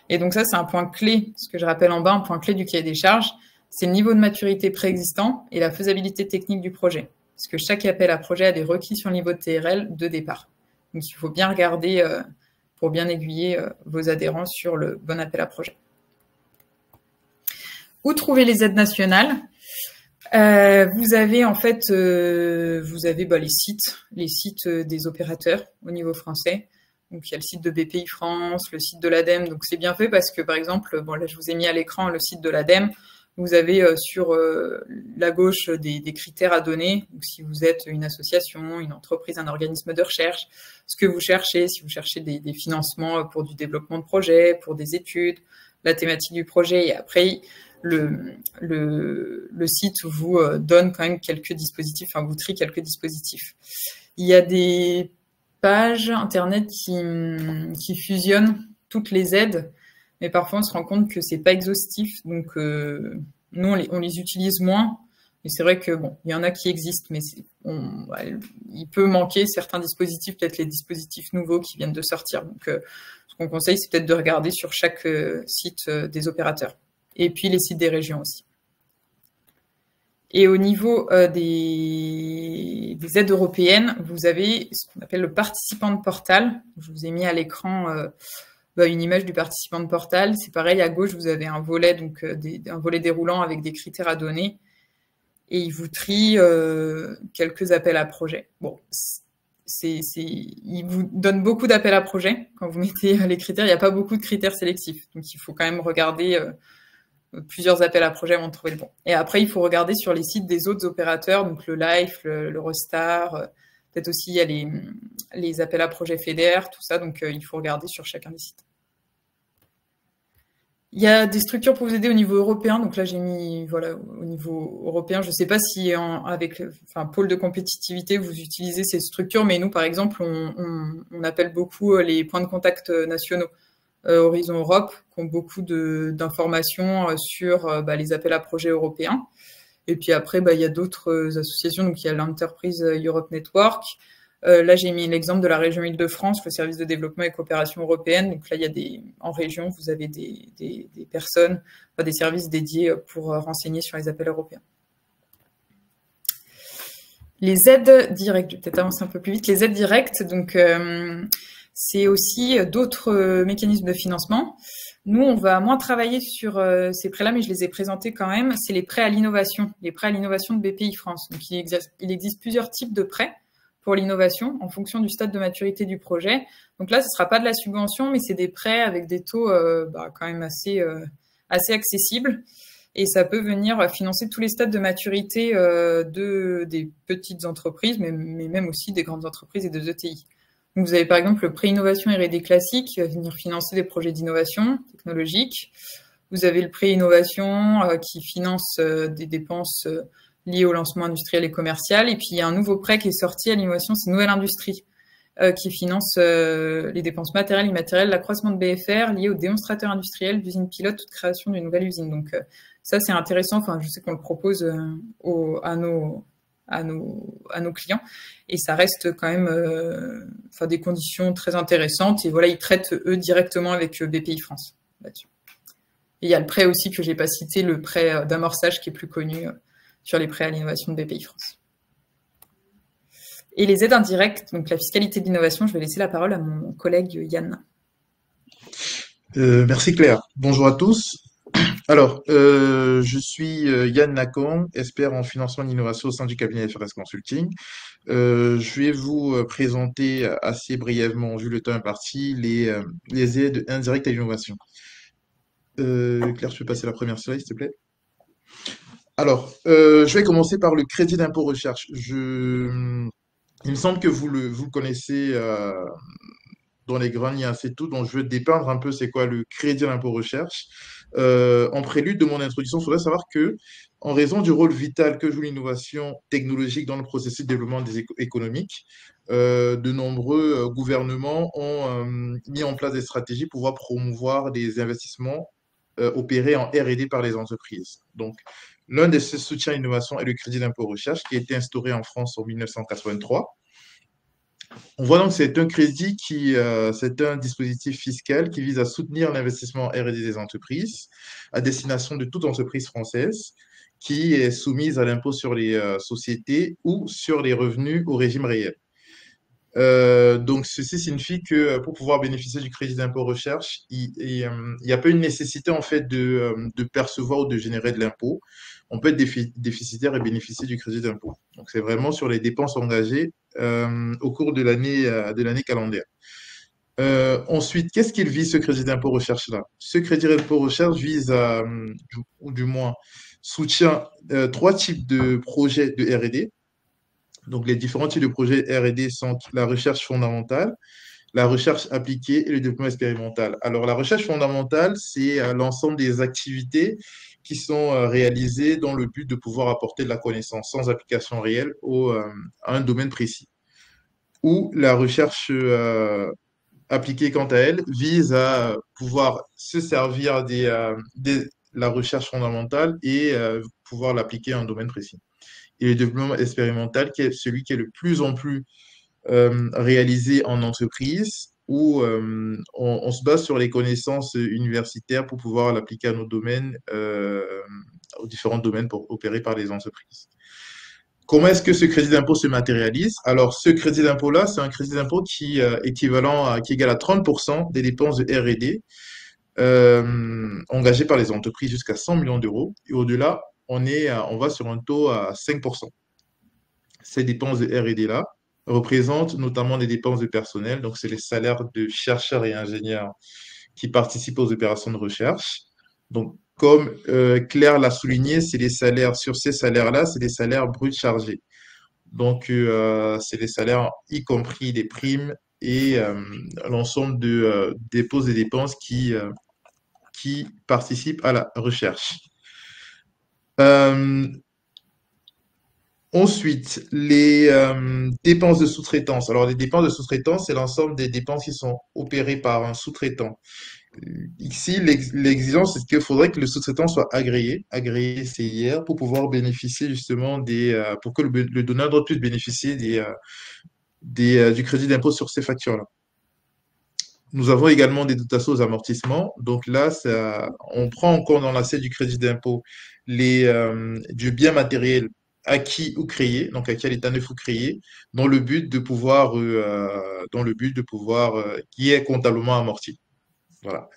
Et donc ça, c'est un point clé, ce que je rappelle en bas, un point clé du cahier des charges, c'est le niveau de maturité préexistant et la faisabilité technique du projet. Parce que chaque appel à projet a des requis sur le niveau de TRL de départ. Donc, il faut bien regarder pour bien aiguiller vos adhérents sur le bon appel à projet. Où trouver les aides nationales? Vous avez en fait les sites des opérateurs au niveau français. Donc, il y a le site de BPI France, le site de l'ADEME. Donc, c'est bien fait parce que, par exemple, là, je vous ai mis à l'écran le site de l'ADEME. Vous avez sur la gauche des critères à donner. Donc, si vous êtes une association, une entreprise, un organisme de recherche, ce que vous cherchez, si vous cherchez des financements pour du développement de projet, pour des études, la thématique du projet. Et après, le site vous donne quand même quelques dispositifs, enfin vous trie quelques dispositifs. Il y a des pages internet qui fusionnent toutes les aides, mais parfois on se rend compte que c'est pas exhaustif, donc nous on les utilise moins. Et c'est vrai que bon, il y en a qui existent, mais il peut manquer certains dispositifs, peut-être les dispositifs nouveaux qui viennent de sortir. Donc ce qu'on conseille, c'est peut-être de regarder sur chaque site des opérateurs. Et puis les sites des régions aussi. Et au niveau des aides européennes, vous avez ce qu'on appelle le participant de portal. Je vous ai mis à l'écran une image du participant de portal. C'est pareil, à gauche, vous avez un volet, donc un volet déroulant avec des critères à donner. Et il vous trie quelques appels à projets. Bon, il vous donne beaucoup d'appels à projets. Quand vous mettez les critères, il n'y a pas beaucoup de critères sélectifs. Donc, il faut quand même regarder plusieurs appels à projets avant de trouver le bon. Et après, il faut regarder sur les sites des autres opérateurs, donc le Life, l'Eurostar, peut-être aussi il y a les appels à projets FEDER, tout ça, donc il faut regarder sur chacun des sites. Il y a des structures pour vous aider au niveau européen, donc là j'ai mis au niveau européen. Je ne sais pas si avec pôle de compétitivité vous utilisez ces structures, mais nous par exemple on appelle beaucoup les points de contact nationaux. Horizon Europe, qui ont beaucoup d'informations sur les appels à projets européens. Et puis après, il y a d'autres associations, donc il y a l'Enterprise Europe Network. Là, j'ai mis l'exemple de la région Île-de-France, le service de développement et coopération européenne. Donc là, il y a en région, vous avez des personnes, des services dédiés pour renseigner sur les appels européens. Les aides directes, je vais peut-être avancer un peu plus vite. Les aides directes, donc c'est aussi d'autres mécanismes de financement. Nous, on va moins travailler sur ces prêts-là, mais je les ai présentés quand même. C'est les prêts à l'innovation, les prêts à l'innovation de BPI France. Donc, il existe plusieurs types de prêts pour l'innovation en fonction du stade de maturité du projet. Donc là, ce ne sera pas de la subvention, mais c'est des prêts avec des taux quand même assez accessibles. Et ça peut venir financer tous les stades de maturité des petites entreprises, mais même aussi des grandes entreprises et des ETI. Donc, vous avez par exemple le prêt innovation R&D classique qui va venir financer des projets d'innovation technologique. Vous avez le prêt innovation qui finance des dépenses liées au lancement industriel et commercial. Et puis, il y a un nouveau prêt qui est sorti à l'innovation, c'est Nouvelle Industrie, qui finance les dépenses matérielles et immatérielles, l'accroissement de BFR lié aux démonstrateurs industriels d'usines pilotes, toute création d'une nouvelle usine. Donc, ça, c'est intéressant. Enfin, je sais qu'on le propose à nos clients, et ça reste quand même des conditions très intéressantes. Et voilà, ils traitent eux directement avec BPI France là-dessus. Et il y a le prêt aussi que j'ai pas cité, le prêt d'amorçage qui est plus connu sur les prêts à l'innovation de BPI France. Et les aides indirectes, donc la fiscalité d'innovation, je vais laisser la parole à mon collègue Yann. Merci Claire. Bonjour à tous. Alors, je suis Yann Lacon, expert en financement d'innovation au sein du cabinet FRS Consulting. Je vais vous présenter assez brièvement, vu le temps imparti, les aides indirectes à l'innovation. Claire, tu peux passer la première slide, s'il te plaît? Alors, je vais commencer par le crédit d'impôt recherche. Il me semble que vous le connaissez dans les grandes lignes assez tout, donc je veux dépeindre un peu c'est quoi le crédit d'impôt recherche. En prélude de mon introduction, il faudrait savoir que, en raison du rôle vital que joue l'innovation technologique dans le processus de développement économique, de nombreux gouvernements ont mis en place des stratégies pour pouvoir promouvoir des investissements opérés en R&D par les entreprises. Donc, l'un de ces soutiens à l'innovation est le crédit d'impôt recherche qui a été instauré en France en 1983. On voit donc que c'est un crédit c'est un dispositif fiscal qui vise à soutenir l'investissement R&D des entreprises à destination de toute entreprise française qui est soumise à l'impôt sur les sociétés ou sur les revenus au régime réel. Donc, ceci signifie que pour pouvoir bénéficier du crédit d'impôt recherche, il n'y a pas une nécessité en fait de percevoir ou de générer de l'impôt. On peut être déficitaire et bénéficier du crédit d'impôt. Donc, c'est vraiment sur les dépenses engagées au cours de l'année calendaire. Ensuite, qu'est-ce qu'il vise ce crédit d'impôt recherche-là? Ce crédit d'impôt recherche vise à, ou du moins, soutient trois types de projets de R&D. Donc, les différents types de projets R&D sont la recherche fondamentale, la recherche appliquée et le développement expérimental. Alors, la recherche fondamentale, c'est l'ensemble des activités qui sont réalisées dans le but de pouvoir apporter de la connaissance sans application réelle à un domaine précis. Ou la recherche appliquée, quant à elle, vise à pouvoir se servir de la recherche fondamentale et pouvoir l'appliquer à un domaine précis. Et le développement expérimental, qui est celui qui est le plus en plus réalisé en entreprise, où on se base sur les connaissances universitaires pour pouvoir l'appliquer à nos domaines, aux différents domaines opérés par les entreprises. Comment est-ce que ce crédit d'impôt se matérialise? Alors, ce crédit d'impôt-là, c'est un crédit d'impôt qui qui égale à 30% des dépenses de R&D engagées par les entreprises jusqu'à 100 millions d'euros. Et au-delà, on va sur un taux à 5%. Ces dépenses de R&D-là représentent notamment des dépenses de personnel, donc c'est les salaires de chercheurs et ingénieurs qui participent aux opérations de recherche. Donc, comme Claire l'a souligné, c'est les salaires, sur ces salaires-là, c'est des salaires bruts chargés. Donc, c'est les salaires, y compris les primes et l'ensemble des postes et dépenses qui participent à la recherche. Ensuite, les dépenses de sous-traitance. Alors, les dépenses de sous-traitance, c'est l'ensemble des dépenses qui sont opérées par un sous-traitant. Ici, l'exigence, c'est qu'il faudrait que le sous-traitant soit agréé CIR, pour pouvoir bénéficier justement pour que le donneur d'ordre puisse bénéficier du crédit d'impôt sur ces factures-là. Nous avons également des dotations aux amortissements. Donc là, on prend en compte dans l'assiette du crédit d'impôt du bien matériel acquis ou créé, donc acquis à l'état neuf ou créé, dans le but de pouvoir, qui est comptablement amorti. Voilà.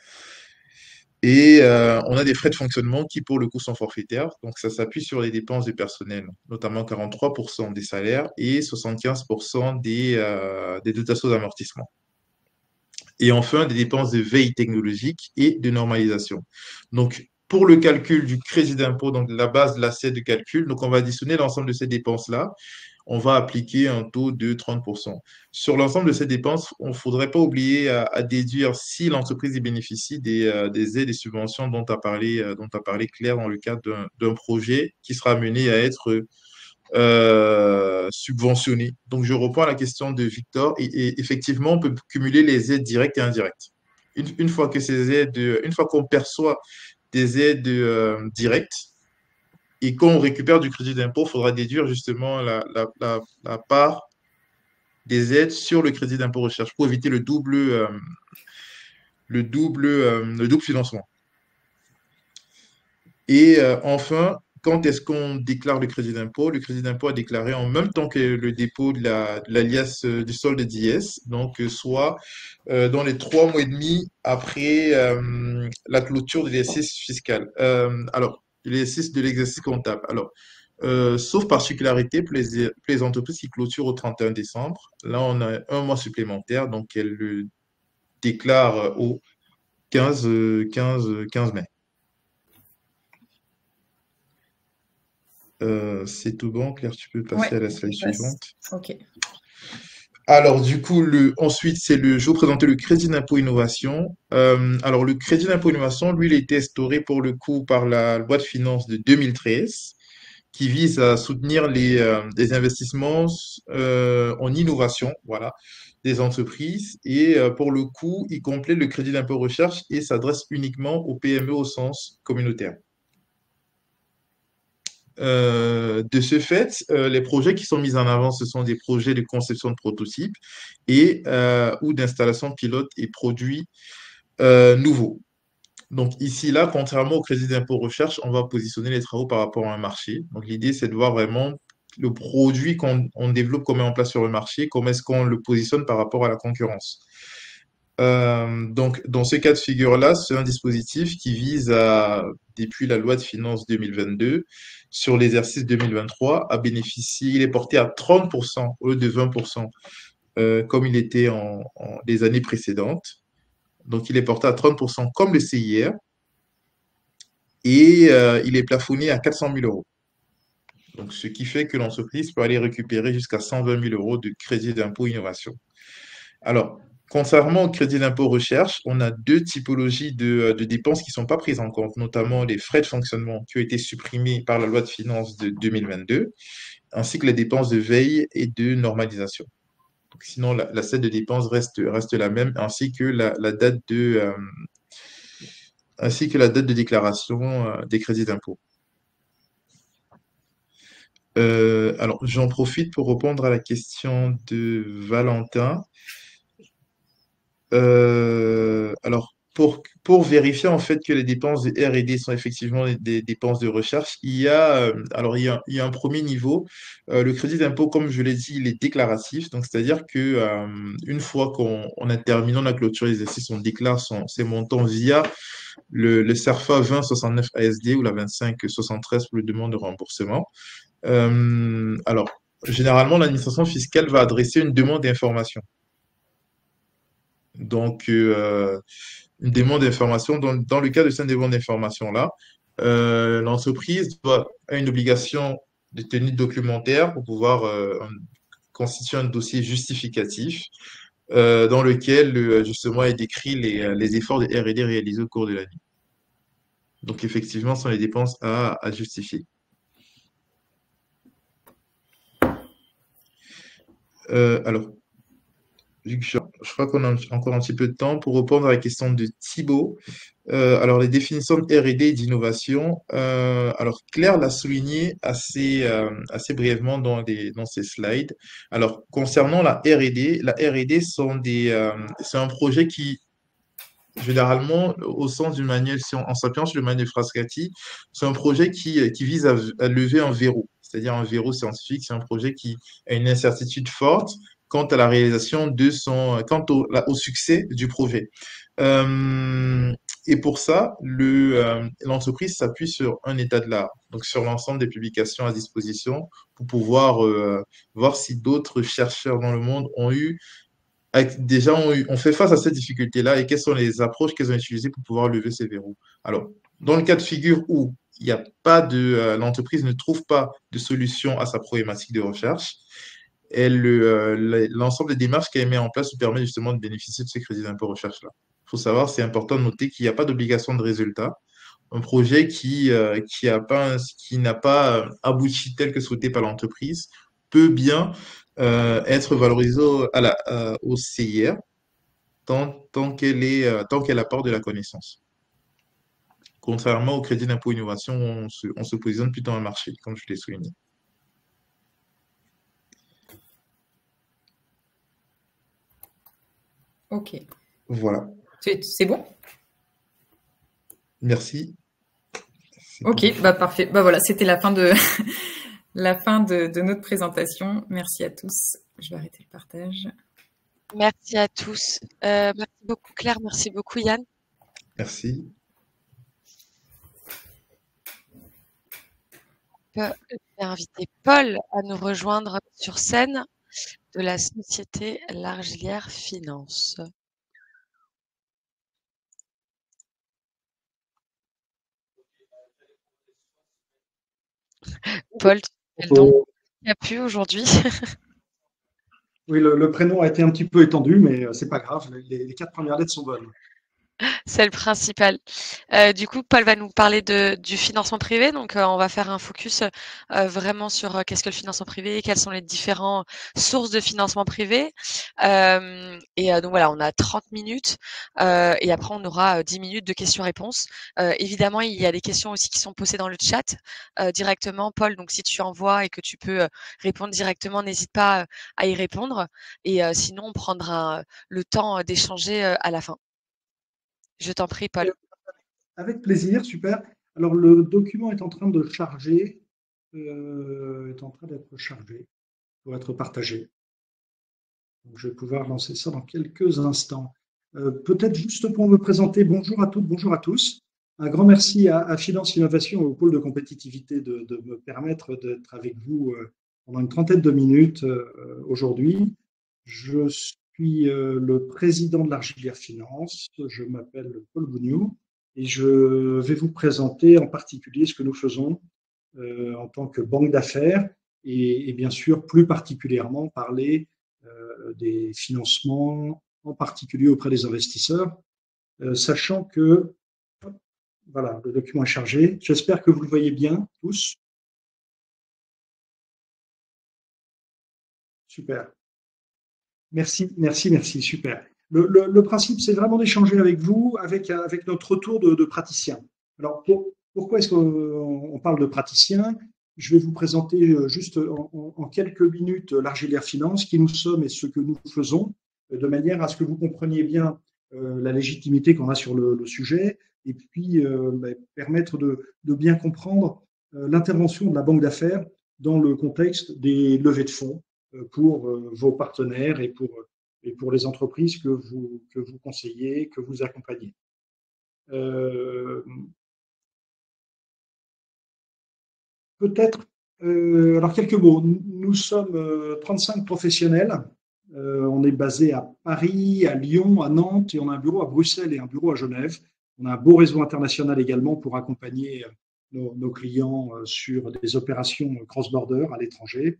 Et on a des frais de fonctionnement qui, pour le coup, sont forfaitaires. Donc, ça s'appuie sur les dépenses de personnel, notamment 43% des salaires et 75% des dotations d'amortissement. Et enfin, des dépenses de veille technologique et de normalisation. Donc, pour le calcul du crédit d'impôt, donc la base de l'assiette de calcul, donc on va additionner l'ensemble de ces dépenses-là. On va appliquer un taux de 30%. Sur l'ensemble de ces dépenses, on ne faudrait pas oublier à déduire si l'entreprise y bénéficie des aides et subventions dont a parlé Claire dans le cadre d'un projet qui sera mené à être subventionné. Donc, je reprends la question de Victor. Et effectivement, on peut cumuler les aides directes et indirectes. Une fois qu'on perçoit des aides directes, et quand on récupère du crédit d'impôt, il faudra déduire justement la part des aides sur le crédit d'impôt recherche pour éviter le double financement. Et enfin, quand est-ce qu'on déclare le crédit d'impôt? Le crédit d'impôt est déclaré en même temps que le dépôt de l'alias du solde d'IS, donc soit dans les 3 mois et demi après la clôture de l'exercice fiscal. Alors, l'exercice de l'exercice comptable. Alors, sauf particularité pour les entreprises qui clôturent au 31 décembre. Là, on a un mois supplémentaire, donc elles le déclarent au 15 mai. C'est tout bon, Claire, tu peux passer à la slide suivante. Ok. Alors, du coup, ensuite, je vais vous présenter le crédit d'impôt innovation. Alors, le crédit d'impôt innovation, lui, il a été instauré pour le coup par la loi de finances de 2013, qui vise à soutenir des investissements en innovation, voilà, des entreprises. Et pour le coup, il complète le crédit d'impôt recherche et s'adresse uniquement aux PME au sens communautaire. De ce fait, les projets qui sont mis en avant, ce sont des projets de conception de prototypes ou d'installation pilote et produits nouveaux. Donc ici, là, contrairement au crédit d'impôt recherche, on va positionner les travaux par rapport à un marché. Donc l'idée, c'est de voir vraiment le produit qu'on développe, qu'on met en place sur le marché, comment est-ce qu'on le positionne par rapport à la concurrence. Donc, dans ce cas de figure-là, c'est un dispositif qui vise depuis la loi de finances 2022, sur l'exercice 2023, à bénéficier, il est porté à 30% au lieu de 20% comme il était les années précédentes. Donc, il est porté à 30% comme le CIR et il est plafonné à 400 000 euros. Donc, ce qui fait que l'entreprise peut aller récupérer jusqu'à 120 000 euros de crédit d'impôt innovation. Alors, contrairement au crédit d'impôt recherche, on a deux typologies de dépenses qui ne sont pas prises en compte, notamment les frais de fonctionnement qui ont été supprimés par la loi de finances de 2022, ainsi que les dépenses de veille et de normalisation. Donc, sinon, la set de dépenses reste la même, ainsi que la date de déclaration des crédits d'impôt. Alors, j'en profite pour répondre à la question de Valentin. Alors, pour vérifier en fait que les dépenses de R&D sont effectivement des dépenses de recherche, il y a un premier niveau. Le crédit d'impôt, comme je l'ai dit, il est déclaratif. Donc, c'est-à-dire que une fois qu'on a terminé, on a clôturé l'exercice, on déclare ses montants via le CERFA 2069 ASD ou la 2573 pour le demande de remboursement. Alors, généralement, l'administration fiscale va adresser une demande d'information. Donc, une demande d'information. Dans le cas de cette demande d'information-là, l'entreprise a une obligation de tenue documentaire pour pouvoir constituer un dossier justificatif dans lequel, justement, est décrit les efforts de R&D réalisés au cours de l'année. Donc, effectivement, ce sont les dépenses à justifier. Alors, je crois qu'on a encore un petit peu de temps pour répondre à la question de Thibaut. Alors, les définitions de R&D et d'innovation. Alors, Claire l'a souligné assez brièvement dans ces slides. Alors, concernant la R&D, c'est un projet qui, généralement, au sens d'une manuel, si on s'appuie sur le manuel Frascati, c'est un projet qui vise à lever un verrou, c'est-à-dire un verrou scientifique. C'est un projet qui a une incertitude forte quant à la réalisation quant au succès du projet. Et pour ça, l'entreprise s'appuie sur un état de l'art, donc sur l'ensemble des publications à disposition pour pouvoir voir si d'autres chercheurs dans le monde ont fait face à cette difficulté-là et quelles sont les approches qu'elles ont utilisées pour pouvoir lever ces verrous. Alors, dans le cas de figure où il n'y a pas l'entreprise ne trouve pas de solution à sa problématique de recherche, l'ensemble des démarches qu'elle met en place lui permet justement de bénéficier de ces crédits d'impôt recherche-là. Il faut savoir, c'est important de noter qu'il n'y a pas d'obligation de résultat. Un projet qui n'a pas abouti tel que souhaité par l'entreprise peut bien être valorisé au CIR tant qu'elle apporte de la connaissance. Contrairement au crédit d'impôt innovation, on se positionne plutôt dans un marché, comme je l'ai souligné. Ok. Voilà. C'est bon? Merci. Ok, bah parfait. Bah voilà, c'était la fin de notre présentation. Merci à tous. Je vais arrêter le partage. Merci à tous. Merci beaucoup Claire, merci beaucoup Yann. Merci. Je vais inviter Paul à nous rejoindre sur scène de la société Largelière Finance. Paul, tu as pu aujourd'hui? Oui, le prénom a été un petit peu étendu, mais c'est pas grave, les 4 premières lettres sont bonnes. C'est le principal. Du coup, Paul va nous parler du financement privé. Donc, on va faire un focus vraiment sur qu'est-ce que le financement privé, quelles sont les différentes sources de financement privé. Donc voilà, on a 30 minutes et après on aura 10 minutes de questions-réponses. Évidemment, il y a des questions aussi qui sont posées dans le chat directement, Paul. Donc, si tu envoies et que tu peux répondre directement, n'hésite pas à y répondre. Et sinon, on prendra le temps d'échanger à la fin. Je t'en prie, Paul. Avec plaisir, super. Alors, le document est en train de charger, pour être partagé. Donc, je vais pouvoir lancer ça dans quelques instants. Peut-être juste pour me présenter, bonjour à toutes, bonjour à tous. Un grand merci à Finance Innovation et au pôle de compétitivité de me permettre d'être avec vous pendant une trentaine de minutes aujourd'hui. Je suis le président de l'Argilière Finance. Je m'appelle Paul Bougnou et je vais vous présenter en particulier ce que nous faisons en tant que banque d'affaires et bien sûr plus particulièrement parler des financements, en particulier auprès des investisseurs, sachant que voilà, le document est chargé. J'espère que vous le voyez bien tous. Super. Merci, merci, merci, super. Le principe, c'est vraiment d'échanger avec vous, avec notre retour de praticien. Alors, pourquoi est-ce qu'on parle de praticien? Je vais vous présenter juste en quelques minutes l'Argilière Finance, qui nous sommes et ce que nous faisons, de manière à ce que vous compreniez bien la légitimité qu'on a sur le sujet, et puis permettre de bien comprendre l'intervention de la banque d'affaires dans le contexte des levées de fonds pour vos partenaires et pour les entreprises que vous conseillez, que vous accompagnez. Peut-être, alors quelques mots. Nous sommes 35 professionnels. On est basé à Paris, à Lyon, à Nantes et on a un bureau à Bruxelles et un bureau à Genève. On a un beau réseau international également pour accompagner nos clients sur des opérations cross-border à l'étranger.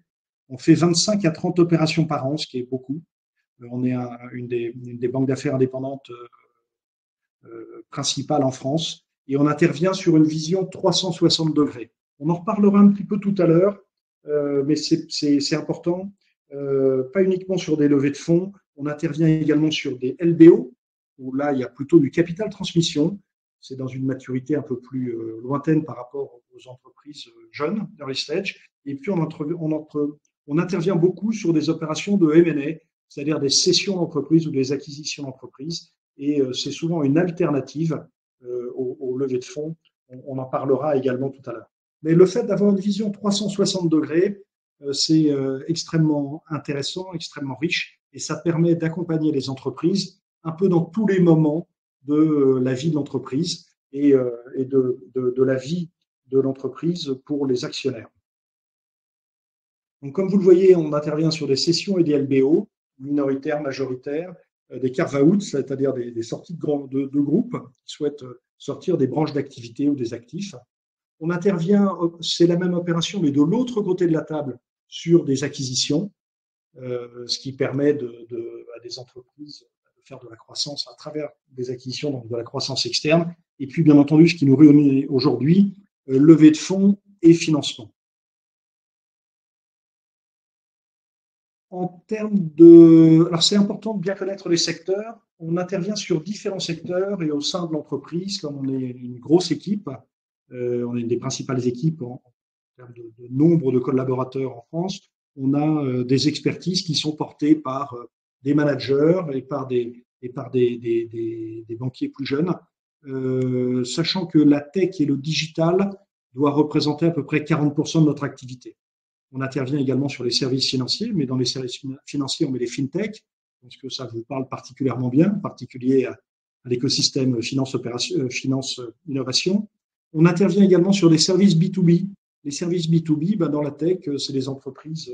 On fait 25 à 30 opérations par an, ce qui est beaucoup. On est une des banques d'affaires indépendantes principales en France et on intervient sur une vision 360 degrés. On en reparlera un petit peu tout à l'heure, mais c'est important. Pas uniquement sur des levées de fonds, on intervient également sur des LBO, où là, il y a plutôt du capital transmission. C'est dans une maturité un peu plus lointaine par rapport aux entreprises jeunes, early stage. Et puis, on intervient beaucoup sur des opérations de M&A, c'est-à-dire des cessions d'entreprise ou des acquisitions d'entreprise. Et c'est souvent une alternative aux levées de fonds. On en parlera également tout à l'heure. Mais le fait d'avoir une vision 360 degrés, c'est extrêmement intéressant, extrêmement riche, et ça permet d'accompagner les entreprises un peu dans tous les moments de la vie de l'entreprise et de la vie de l'entreprise pour les actionnaires. Donc, comme vous le voyez, on intervient sur des cessions et des LBO, minoritaires, majoritaires, des carve-out, c'est-à-dire des sorties de groupes qui souhaitent sortir des branches d'activité ou des actifs. On intervient, c'est la même opération, mais de l'autre côté de la table, sur des acquisitions, ce qui permet à des entreprises de faire de la croissance à travers des acquisitions, donc de la croissance externe. Et puis, bien entendu, ce qui nous réunit aujourd'hui, levée de fonds et financement. En termes alors c'est important de bien connaître les secteurs. On intervient sur différents secteurs et au sein de l'entreprise, comme on est une grosse équipe, on est une des principales équipes en termes de nombre de collaborateurs en France. On a des expertises qui sont portées par des managers et par des banquiers plus jeunes, sachant que la tech et le digital doivent représenter à peu près 40% de notre activité. On intervient également sur les services financiers, mais dans les services financiers, on met les fintech, parce que ça vous parle particulièrement bien, en particulier à l'écosystème finance innovation. On intervient également sur des services B2B. Les services B2B, dans la tech, c'est les entreprises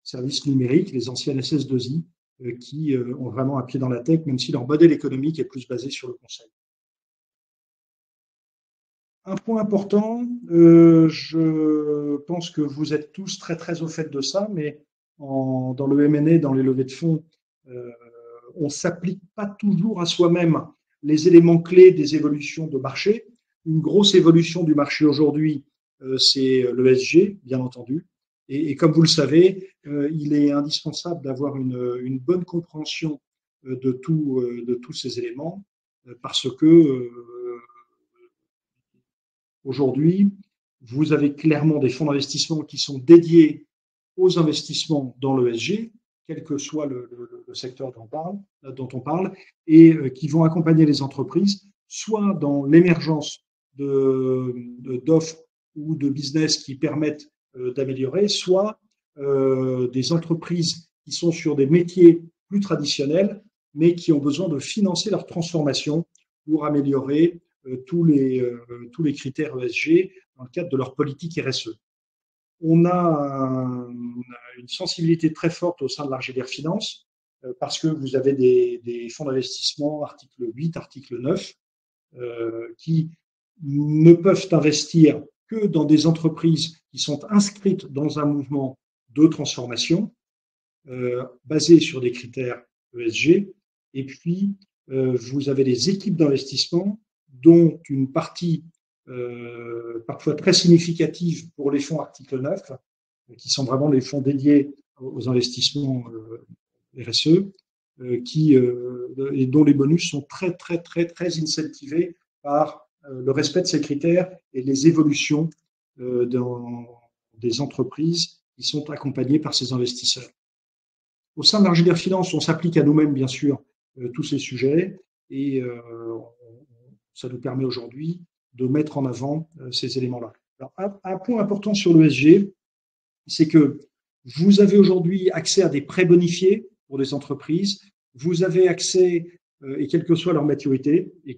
services numériques, les anciennes SS2I, qui ont vraiment un pied dans la tech, même si leur modèle économique est plus basé sur le conseil. Un point important, je pense que vous êtes tous très très au fait de ça, mais dans le M&A, dans les levées de fonds, on ne s'applique pas toujours à soi-même les éléments clés des évolutions de marché. Une grosse évolution du marché aujourd'hui, c'est l'ESG, bien entendu. Et comme vous le savez, il est indispensable d'avoir une bonne compréhension de tous ces éléments, parce que aujourd'hui, vous avez clairement des fonds d'investissement qui sont dédiés aux investissements dans l'ESG, quel que soit le secteur dont on parle, et qui vont accompagner les entreprises, soit dans l'émergence d'offres ou de business qui permettent d'améliorer, soit des entreprises qui sont sur des métiers plus traditionnels, mais qui ont besoin de financer leur transformation pour améliorer tous les critères ESG dans le cadre de leur politique RSE. On a une sensibilité très forte au sein de l'Argilière Finance parce que vous avez des fonds d'investissement, article 8, article 9, qui ne peuvent investir que dans des entreprises qui sont inscrites dans un mouvement de transformation basé sur des critères ESG. Et puis, vous avez des équipes d'investissement dont une partie parfois très significative pour les fonds article 9, qui sont vraiment les fonds dédiés aux investissements RSE, et dont les bonus sont très, très, très, très incentivés par le respect de ces critères et les évolutions dans des entreprises qui sont accompagnées par ces investisseurs. Au sein de l'Argilière Finance, on s'applique à nous-mêmes, bien sûr, tous ces sujets, et ça nous permet aujourd'hui de mettre en avant ces éléments-là. Alors, un point important sur l'ESG, c'est que vous avez aujourd'hui accès à des prêts bonifiés pour des entreprises, vous avez accès, et quelle que soit leur maturité, et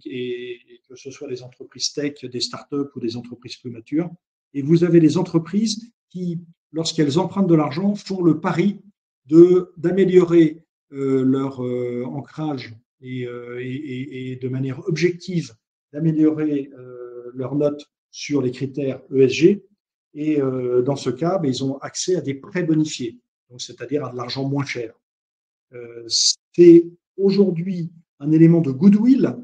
que ce soit des entreprises tech, des startups ou des entreprises plus matures, et vous avez des entreprises qui, lorsqu'elles empruntent de l'argent, font le pari d'améliorer leur ancrage et de manière objective d'améliorer leurs notes sur les critères ESG. Et dans ce cas, ils ont accès à des prêts bonifiés, c'est-à-dire à de l'argent moins cher. C'est aujourd'hui un élément de goodwill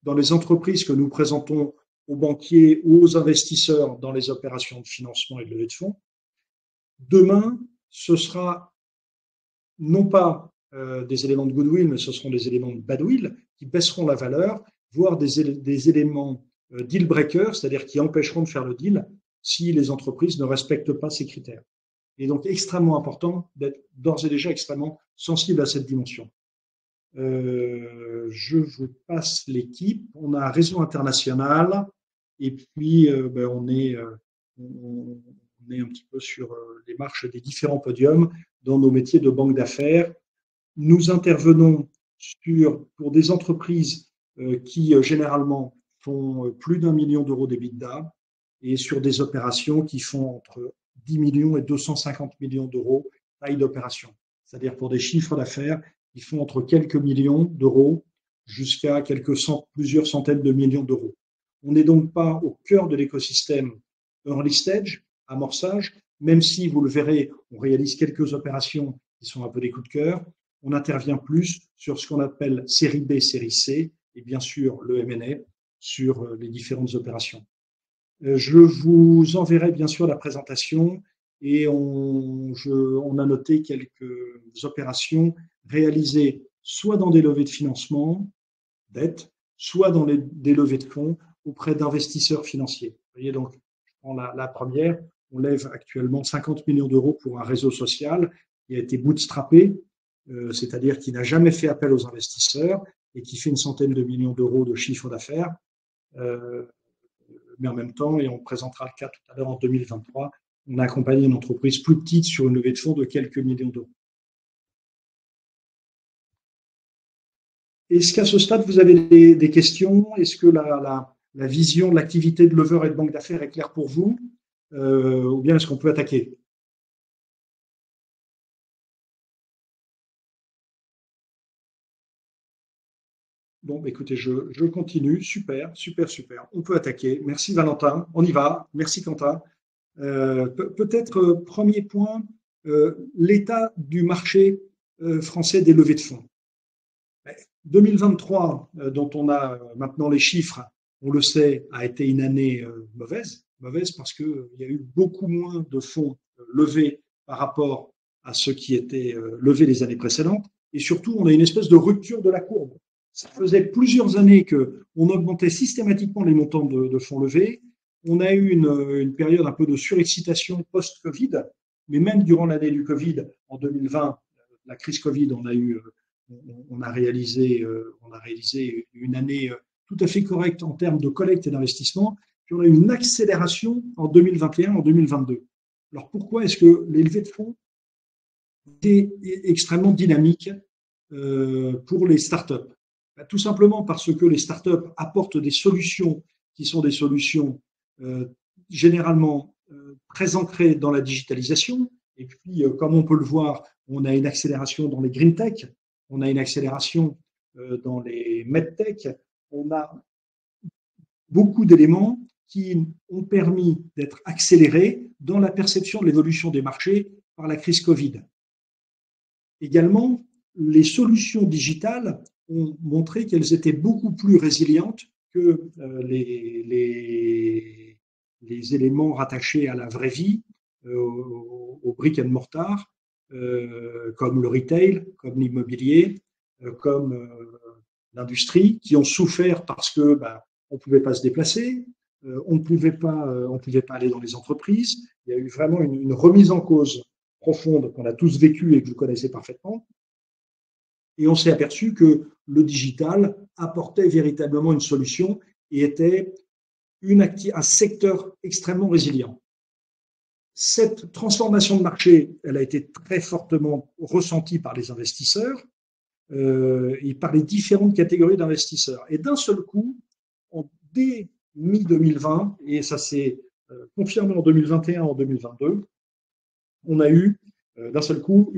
dans les entreprises que nous présentons aux banquiers ou aux investisseurs dans les opérations de financement et de levée de fonds. Demain, ce sera non pas des éléments de goodwill, mais ce seront des éléments de badwill qui baisseront la valeur, voire des éléments deal breakers, c'est-à-dire qui empêcheront de faire le deal si les entreprises ne respectent pas ces critères. Et donc, extrêmement important d'être d'ores et déjà extrêmement sensible à cette dimension. Je vous passe l'équipe. On a un réseau international et puis on est un petit peu sur les marches des différents podiums dans nos métiers de banque d'affaires. Nous intervenons pour des entreprises qui généralement font plus d'1 million d'euros d'EBITDA et sur des opérations qui font entre 10 millions et 250 millions d'euros taille d'opération. C'est-à-dire pour des chiffres d'affaires qui font entre quelques millions d'euros jusqu'à plusieurs centaines de millions d'euros. On n'est donc pas au cœur de l'écosystème early stage, amorçage, même si, vous le verrez, on réalise quelques opérations qui sont un peu des coups de cœur. On intervient plus sur ce qu'on appelle série B, série C, et bien sûr le M&A sur les différentes opérations. Je vous enverrai bien sûr la présentation et on a noté quelques opérations réalisées soit dans des levées de financement, dette, soit dans des levées de fonds auprès d'investisseurs financiers. Vous voyez, donc, je prends la première, on lève actuellement 50 millions d'euros pour un réseau social qui a été bootstrappé, c'est-à-dire qui n'a jamais fait appel aux investisseurs et qui fait une centaine de millions d'euros de chiffre d'affaires. Mais en même temps, et on présentera le cas tout à l'heure en 2023, on a accompagné une entreprise plus petite sur une levée de fonds de quelques millions d'euros. Est-ce qu'à ce stade, vous avez des questions? Est-ce que la vision de l'activité de lever et de banque d'affaires est claire pour vous? Ou bien est-ce qu'on peut attaquer? Bon, écoutez, je continue. Super, super, super. On peut attaquer. Merci Valentin. On y va. Merci Quentin. Peut-être premier point, l'état du marché français des levées de fonds. 2023, dont on a maintenant les chiffres, on le sait, a été une année mauvaise parce qu'il y a eu beaucoup moins de fonds levés par rapport à ceux qui étaient levés les années précédentes. Et surtout, on a une espèce de rupture de la courbe. Ça faisait plusieurs années qu'on augmentait systématiquement les montants de fonds levés. On a eu une période un peu de surexcitation post-Covid, mais même durant l'année du Covid, en 2020, la crise Covid, on a réalisé une année tout à fait correcte en termes de collecte et d'investissement. Puis on a eu une accélération en 2021, en 2022. Alors pourquoi est-ce que les levées de fonds étaient extrêmement dynamiques pour les startups? Tout simplement parce que les startups apportent des solutions qui sont des solutions généralement très ancrées dans la digitalisation. Et puis, comme on peut le voir, on a une accélération dans les green tech. on a une accélération dans les medtech, on a beaucoup d'éléments qui ont permis d'être accélérés dans la perception de l'évolution des marchés par la crise Covid. Également, les solutions digitales ont montré qu'elles étaient beaucoup plus résilientes que les éléments rattachés à la vraie vie, au brick and mortar, comme le retail, comme l'immobilier, comme l'industrie, qui ont souffert parce que on ne pouvait pas se déplacer, on ne pouvait pas aller dans les entreprises. Il y a eu vraiment une remise en cause profonde qu'on a tous vécue et que vous connaissez parfaitement. Et on s'est aperçu que le digital apportait véritablement une solution et était un secteur extrêmement résilient. Cette transformation de marché, elle a été très fortement ressentie par les investisseurs et par les différentes catégories d'investisseurs. Et d'un seul coup, dès mi-2020, et ça s'est confirmé en 2021, en 2022, on a eu d'un seul coup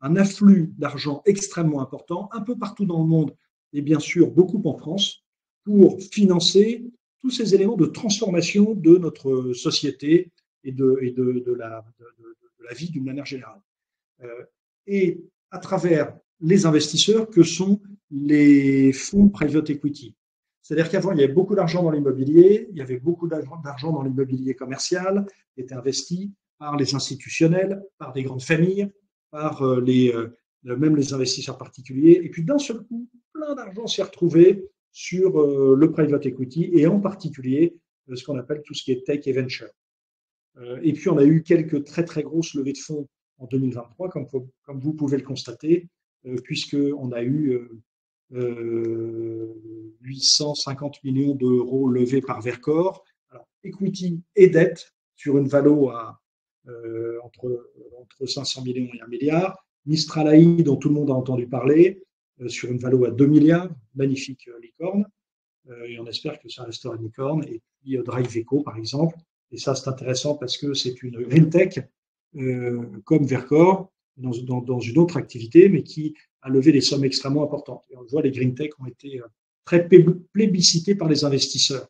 un afflux d'argent extrêmement important, un peu partout dans le monde, et bien sûr beaucoup en France, pour financer tous ces éléments de transformation de notre société et de la vie d'une manière générale. Et à travers les investisseurs que sont les fonds private equity. C'est-à-dire qu'avant, il y avait beaucoup d'argent dans l'immobilier, il y avait beaucoup d'argent dans l'immobilier commercial, qui était investi par les institutionnels, par des grandes familles, par même les investisseurs particuliers. Et puis d'un seul coup, plein d'argent s'est retrouvé sur le private equity et en particulier ce qu'on appelle tout ce qui est tech et venture. Et puis on a eu quelques très très grosses levées de fonds en 2023, comme vous pouvez le constater, puisqu'on a eu 850 millions d'euros levés par Vercor, alors, equity et dette sur une valo à entre 500 millions et 1 milliard. Mistral AI, dont tout le monde a entendu parler, sur une valo à 2 milliards, magnifique licorne, et on espère que ça restera une licorne. Et puis Driveco, par exemple, et ça c'est intéressant parce que c'est une green tech comme Vercor, dans une autre activité, mais qui a levé des sommes extrêmement importantes. Et on le voit, les green tech ont été très plébiscités par les investisseurs.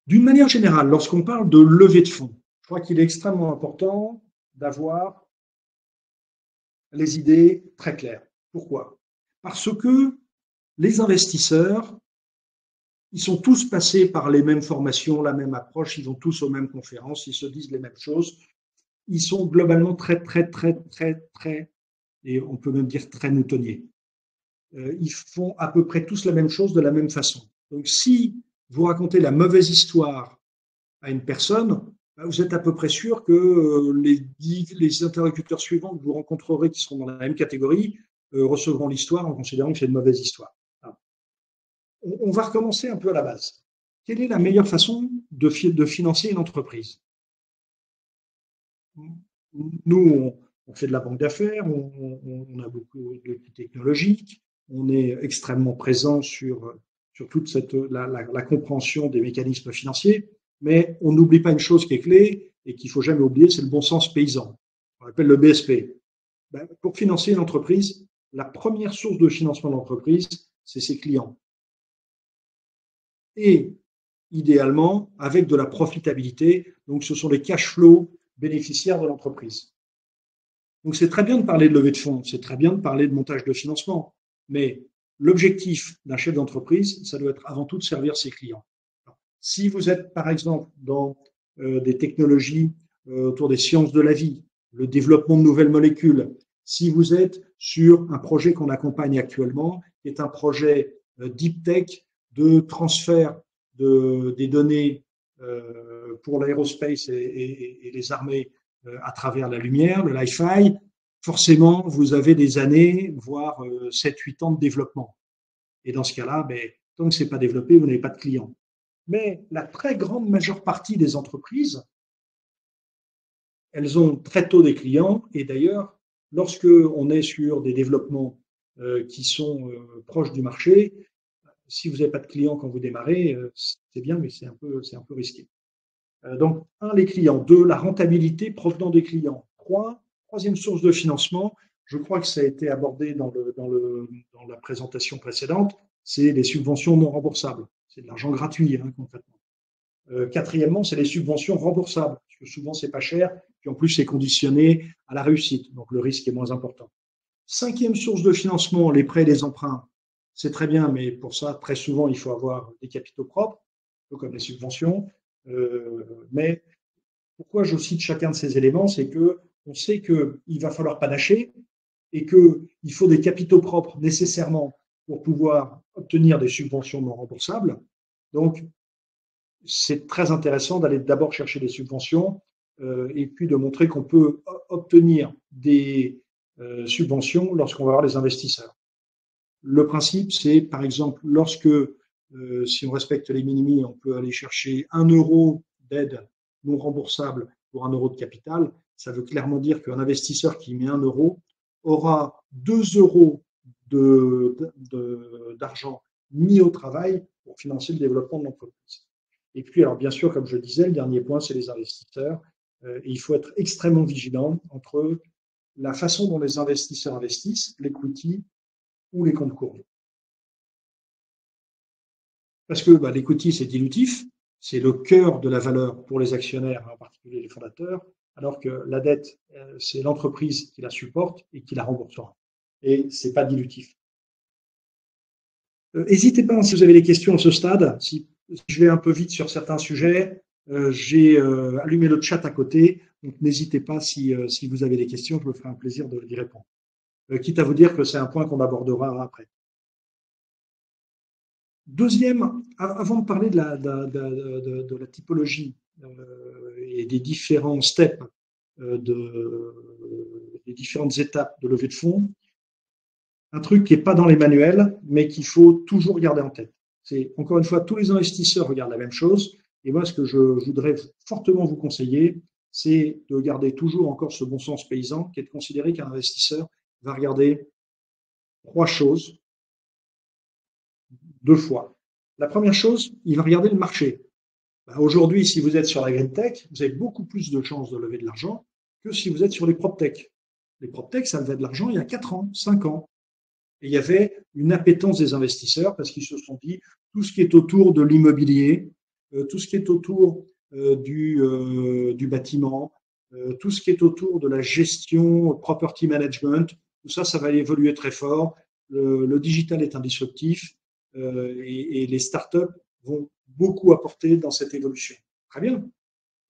D'une manière générale, lorsqu'on parle de levée de fonds, je crois qu'il est extrêmement important d'avoir les idées très claires. Pourquoi? Parce que les investisseurs, ils sont tous passés par les mêmes formations, la même approche, ils vont tous aux mêmes conférences, ils se disent les mêmes choses. Ils sont globalement très, et on peut même dire très moutonniers. Ils font à peu près tous la même chose de la même façon. Donc, si vous racontez la mauvaise histoire à une personne, vous êtes à peu près sûr que les interlocuteurs suivants que vous rencontrerez, qui seront dans la même catégorie, recevront l'histoire en considérant que c'est une mauvaise histoire. On va recommencer un peu à la base. Quelle est la meilleure façon de financer une entreprise? Nous, on fait de la banque d'affaires, on a beaucoup d'outils technologiques, on est extrêmement présent sur toute la compréhension des mécanismes financiers, mais on n'oublie pas une chose qui est clé et qu'il ne faut jamais oublier, c'est le bon sens paysan. On appelle le BSP. Pour financer une entreprise, la première source de financement de l'entreprise, c'est ses clients. Et idéalement, avec de la profitabilité, donc ce sont les cash flows bénéficiaires de l'entreprise. Donc c'est très bien de parler de levée de fonds, c'est très bien de parler de montage de financement, mais l'objectif d'un chef d'entreprise, ça doit être avant tout de servir ses clients. Si vous êtes par exemple dans des technologies autour des sciences de la vie, le développement de nouvelles molécules, si vous êtes sur un projet qu'on accompagne actuellement, qui est un projet deep tech de transfert des données pour l'aérospace et les armées à travers la lumière, le Li-Fi, forcément, vous avez des années, voire 7-8 ans de développement. Et dans ce cas-là, tant que ce n'est pas développé, vous n'avez pas de clients. Mais la très grande majeure partie des entreprises, elles ont très tôt des clients. Et d'ailleurs, lorsque on est sur des développements qui sont proches du marché, si vous n'avez pas de clients quand vous démarrez, c'est bien, mais c'est un peu risqué. Donc, 1, les clients. 2, la rentabilité provenant des clients. 3, troisième source de financement, je crois que ça a été abordé dans la présentation précédente, c'est les subventions non remboursables. C'est de l'argent gratuit, hein, concrètement. Quatrièmement, c'est les subventions remboursables, parce que souvent c'est pas cher, puis en plus c'est conditionné à la réussite, donc le risque est moins important. Cinquième source de financement, les prêts et les emprunts. C'est très bien, mais pour ça, très souvent, il faut avoir des capitaux propres, un peu comme les subventions. Mais pourquoi je cite chacun de ces éléments, c'est que on sait qu'il va falloir panacher et qu'il faut des capitaux propres nécessairement pour pouvoir obtenir des subventions non remboursables. Donc, c'est très intéressant d'aller d'abord chercher des subventions et puis de montrer qu'on peut obtenir des subventions lorsqu'on va avoir les investisseurs. Le principe, c'est par exemple lorsque, si on respecte les minimi, on peut aller chercher 1 euro d'aide non remboursable pour 1 euro de capital. Ça veut clairement dire qu'un investisseur qui met 1 euro aura 2 euros d'argent mis au travail pour financer le développement de l'entreprise. Et puis, alors bien sûr, comme je disais, le dernier point, c'est les investisseurs. Et il faut être extrêmement vigilant entre la façon dont les investisseurs investissent, l'equity ou les comptes courts. Parce que l'equity, c'est dilutif, c'est le cœur de la valeur pour les actionnaires, en particulier les fondateurs, alors que la dette, c'est l'entreprise qui la supporte et qui la remboursera. Et c'est pas dilutif. N'hésitez pas, si vous avez des questions à ce stade, si je vais un peu vite sur certains sujets, j'ai allumé le chat à côté, donc n'hésitez pas si vous avez des questions, je me ferai un plaisir d'y répondre. Quitte à vous dire que c'est un point qu'on abordera après. Deuxième, avant de parler de la typologie et des différents steps, des différentes étapes de levée de fonds, un truc qui n'est pas dans les manuels, mais qu'il faut toujours garder en tête. C'est, encore une fois, tous les investisseurs regardent la même chose. Et moi, ce que je voudrais fortement vous conseiller, c'est de garder toujours encore ce bon sens paysan, qui est de considérer qu'un investisseur va regarder 3 choses 2 fois. La première chose, il va regarder le marché. Aujourd'hui, si vous êtes sur la green tech, vous avez beaucoup plus de chances de lever de l'argent que si vous êtes sur les prop tech. Les prop tech, ça levait de l'argent il y a 4 ans, 5 ans. Et il y avait une appétence des investisseurs parce qu'ils se sont dit tout ce qui est autour de l'immobilier, tout ce qui est autour du bâtiment, tout ce qui est autour de la gestion, property management, tout ça, ça va évoluer très fort. Le digital est un disruptif et les startups vont beaucoup apporter dans cette évolution. Très bien.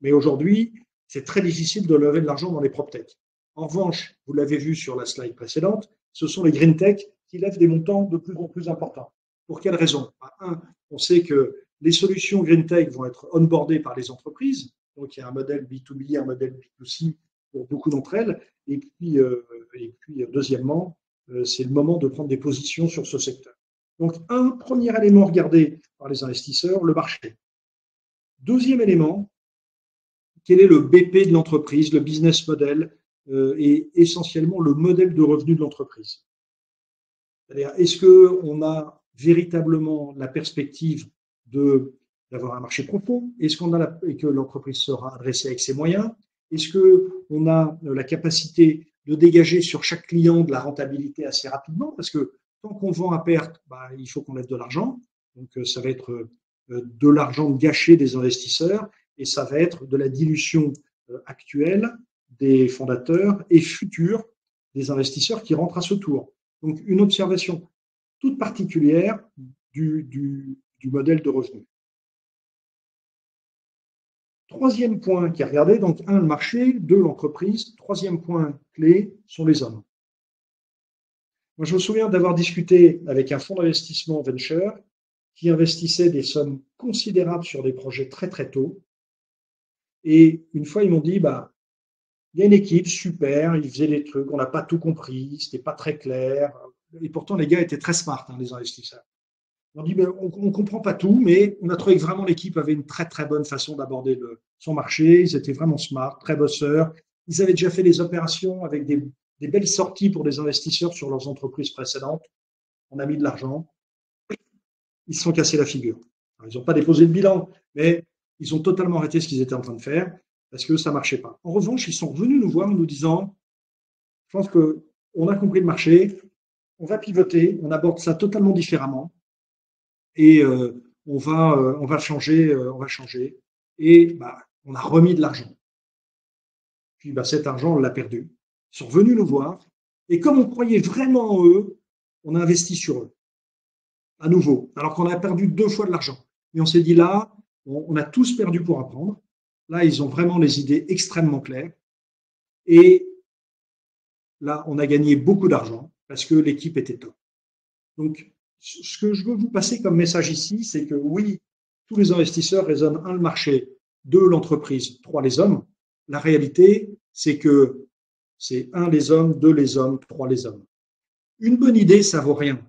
Mais aujourd'hui, c'est très difficile de lever de l'argent dans les prop tech. En revanche, vous l'avez vu sur la slide précédente, ce sont les green tech qui lèvent des montants de plus en plus importants. Pour quelles raisons? Un, on sait que les solutions green tech vont être onboardées par les entreprises. Donc, il y a un modèle B2B, un modèle B2C pour beaucoup d'entre elles. Et puis deuxièmement, c'est le moment de prendre des positions sur ce secteur. Donc, un premier élément regardé par les investisseurs, le marché. Deuxième élément, quel est le BP de l'entreprise, le business model et essentiellement le modèle de revenu de l'entreprise. C'est-à-dire, est-ce qu'on a véritablement la perspective d'avoir un marché profond? Est-ce qu'on a et que l'entreprise sera adressée avec ses moyens? Est-ce qu'on a la capacité de dégager sur chaque client de la rentabilité assez rapidement? Parce que tant qu'on vend à perte, il faut qu'on lève de l'argent. Donc, ça va être de l'argent gâché des investisseurs et ça va être de la dilution actuelle des fondateurs et futurs des investisseurs qui rentrent à ce tour. Donc, une observation toute particulière du modèle de revenu. Troisième point qui est regardé, donc 1, le marché, 2, l'entreprise. Troisième point clé sont les hommes. Moi, je me souviens d'avoir discuté avec un fonds d'investissement venture qui investissait des sommes considérables sur des projets très très tôt. Et une fois, ils m'ont dit, il y a une équipe super, ils faisaient des trucs, on n'a pas tout compris, c'était pas très clair. Et pourtant, les gars étaient très smart, les investisseurs. On dit, on ne comprend pas tout, mais on a trouvé que vraiment l'équipe avait une très très bonne façon d'aborder son marché. Ils étaient vraiment smart, très bosseurs. Ils avaient déjà fait des opérations avec des belles sorties pour des investisseurs sur leurs entreprises précédentes. On a mis de l'argent. Ils se sont cassés la figure. Alors, ils n'ont pas déposé le bilan, mais ils ont totalement arrêté ce qu'ils étaient en train de faire parce que ça ne marchait pas. En revanche, ils sont revenus nous voir en nous disant, je pense que on a compris le marché, on va pivoter, on aborde ça totalement différemment et on va changer, et on a remis de l'argent. Puis cet argent, on l'a perdu. Ils sont venus nous voir et comme on croyait vraiment en eux, on a investi sur eux, à nouveau, alors qu'on a perdu 2 fois de l'argent. Et on s'est dit là, on a tous perdu pour apprendre. Là, ils ont vraiment les idées extrêmement claires. Et là, on a gagné beaucoup d'argent parce que l'équipe était top. Donc, ce que je veux vous passer comme message ici, c'est que oui, tous les investisseurs raisonnent 1, le marché, 2, l'entreprise, 3, les hommes. La réalité, c'est que c'est 1, les hommes, 2, les hommes, 3, les hommes. Une bonne idée, ça vaut rien.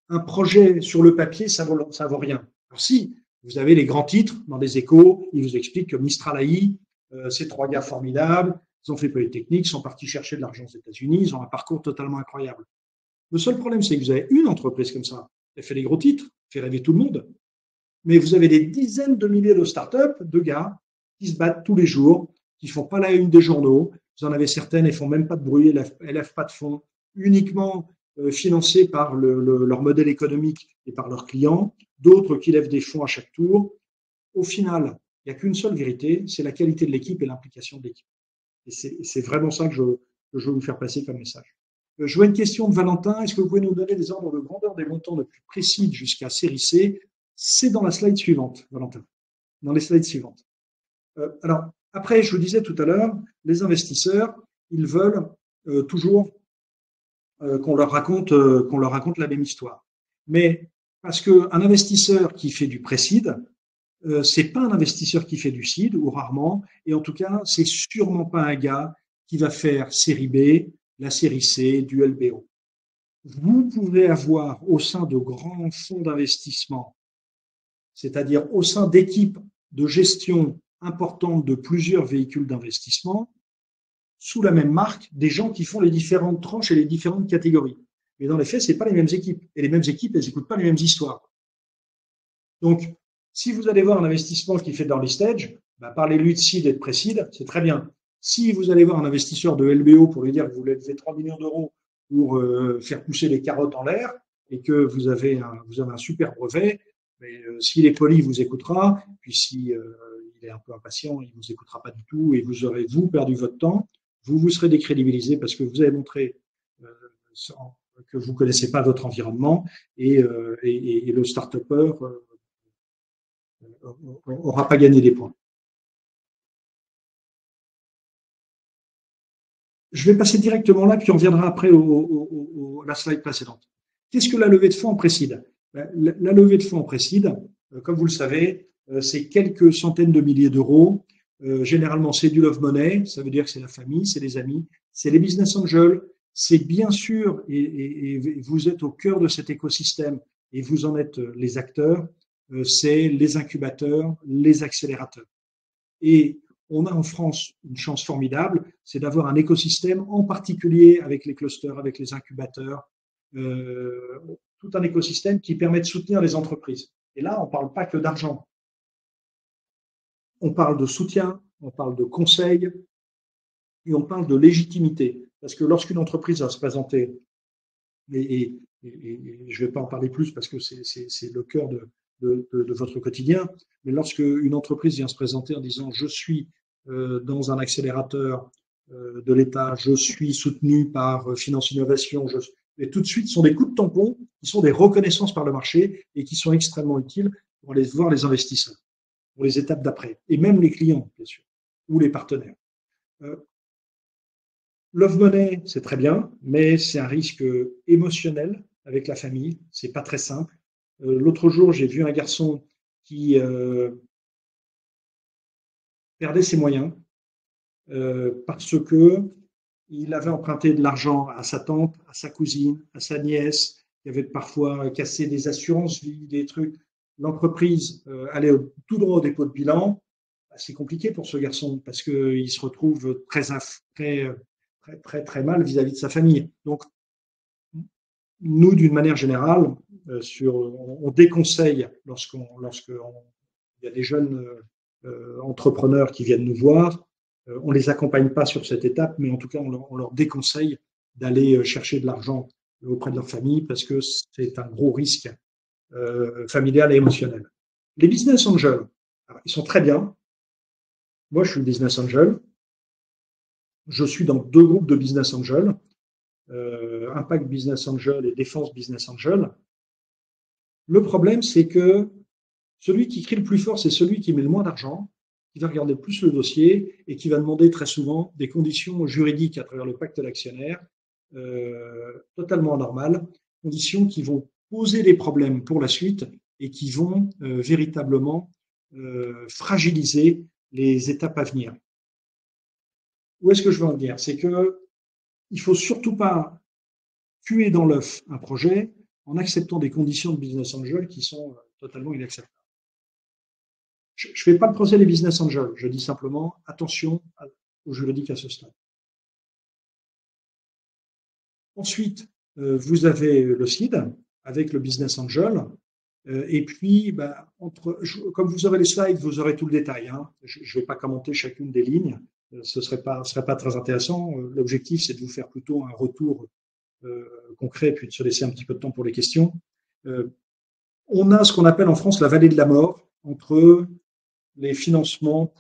Un projet sur le papier, ça vaut rien. Alors si vous avez les grands titres dans les Échos, ils vous expliquent que Mistral AI, c'est 3 gars formidables, ils ont fait Polytechnique, ils sont partis chercher de l'argent aux États-Unis, ils ont un parcours totalement incroyable. Le seul problème, c'est que vous avez une entreprise comme ça, elle fait les gros titres, fait rêver tout le monde, mais vous avez des dizaines de milliers de startups, de gars qui se battent tous les jours, qui font pas la une des journaux. Vous en avez certaines, elles font même pas de bruit, elles lèvent pas de fonds, uniquement financées par leur modèle économique et par leurs clients, d'autres qui lèvent des fonds à chaque tour. Au final, il n'y a qu'une seule vérité, c'est la qualité de l'équipe et l'implication de l'équipe. Et c'est vraiment ça que je veux vous faire passer comme message. Je vois une question de Valentin. Est-ce que vous pouvez nous donner des ordres de grandeur des montants de plus précis jusqu'à série C? C'est dans la slide suivante, Valentin. Dans les slides suivantes. Alors, après, je vous disais tout à l'heure, les investisseurs, ils veulent toujours qu'on leur raconte la même histoire. Mais parce qu'un investisseur qui fait du pré-seed, c'est pas un investisseur qui fait du seed, ou rarement, et en tout cas, c'est sûrement pas un gars qui va faire série B, la série C, du LBO. Vous pouvez avoir au sein de grands fonds d'investissement, c'est-à-dire au sein d'équipes de gestion importantes de plusieurs véhicules d'investissement, sous la même marque, des gens qui font les différentes tranches et les différentes catégories. Mais dans les faits, c'est pas les mêmes équipes. Et les mêmes équipes, elles n'écoutent pas les mêmes histoires. Donc, si vous allez voir un investissement qui fait d'early stage, parlez-lui de seed et de pré-seed, c'est très bien. Si vous allez voir un investisseur de LBO pour lui dire que vous voulez lever 3 millions d'euros pour faire pousser les carottes en l'air et que vous avez un super brevet, mais s'il est poli, il vous écoutera. Puis si il est un peu impatient, il ne vous écoutera pas du tout et vous aurez, perdu votre temps. Vous serez décrédibilisé parce que vous avez montré que vous ne connaissez pas votre environnement et le start-upper n'aura pas gagné des points. Je vais passer directement là, puis on reviendra après à la slide précédente. Qu'est-ce que la levée de fonds en pré-seed? La levée de fonds en pré-seed, comme vous le savez, c'est quelques centaines de milliers d'euros. Généralement, c'est du love money, ça veut dire que c'est la famille, c'est les amis, c'est les business angels, c'est bien sûr, et vous êtes au cœur de cet écosystème et vous en êtes les acteurs, c'est les incubateurs, les accélérateurs. Et on a en France une chance formidable, c'est d'avoir un écosystème, en particulier avec les clusters, avec les incubateurs, tout un écosystème qui permet de soutenir les entreprises. Et là, on ne parle pas que d'argent. On parle de soutien, on parle de conseil et on parle de légitimité. Parce que lorsqu'une entreprise va se présenter, et je ne vais pas en parler plus parce que c'est le cœur de votre quotidien, mais lorsqu'une entreprise vient se présenter en disant « je suis dans un accélérateur de l'État, je suis soutenu par Finance Innovation », et tout de suite, ce sont des coups de tampon qui sont des reconnaissances par le marché et qui sont extrêmement utiles pour aller voir les investisseurs, pour les étapes d'après, et même les clients, bien sûr, ou les partenaires. Love money, c'est très bien, mais c'est un risque émotionnel avec la famille, c'est pas très simple. L'autre jour, j'ai vu un garçon qui perdait ses moyens parce que il avait emprunté de l'argent à sa tante, à sa cousine, à sa nièce, qui avait parfois cassé des assurances-vie, des trucs. L'entreprise allait tout droit au dépôt de bilan. C'est compliqué pour ce garçon parce qu'il se retrouve très mal vis-à-vis de sa famille. Donc, nous, d'une manière générale, on déconseille lorsqu'il y a des jeunes entrepreneurs qui viennent nous voir, on ne les accompagne pas sur cette étape, mais en tout cas, on leur déconseille d'aller chercher de l'argent auprès de leur famille parce que c'est un gros risque familial et émotionnel. Les business angels, alors, ils sont très bien. Moi, je suis business angel. Je suis dans 2 groupes de business angel, Impact Business Angel et Défense Business Angel. Le problème, c'est que celui qui crie le plus fort, c'est celui qui met le moins d'argent, qui va regarder le plus le dossier et qui va demander très souvent des conditions juridiques à travers le pacte d'actionnaires totalement anormales, conditions qui vont poser des problèmes pour la suite et qui vont véritablement fragiliser les étapes à venir. Où est-ce que je veux en venir? C'est que il faut surtout pas tuer dans l'œuf un projet en acceptant des conditions de business angel qui sont totalement inacceptables. Je ne fais pas le procès des business angels, je dis simplement attention au juridique à ce stade. Ensuite, vous avez le seed avec le business angel. Et puis, comme vous aurez les slides, vous aurez tout le détail. Hein. Je ne vais pas commenter chacune des lignes. Ce serait pas très intéressant. L'objectif, c'est de vous faire plutôt un retour concret, puis de se laisser un petit peu de temps pour les questions. On a ce qu'on appelle en France la vallée de la mort, entre les financements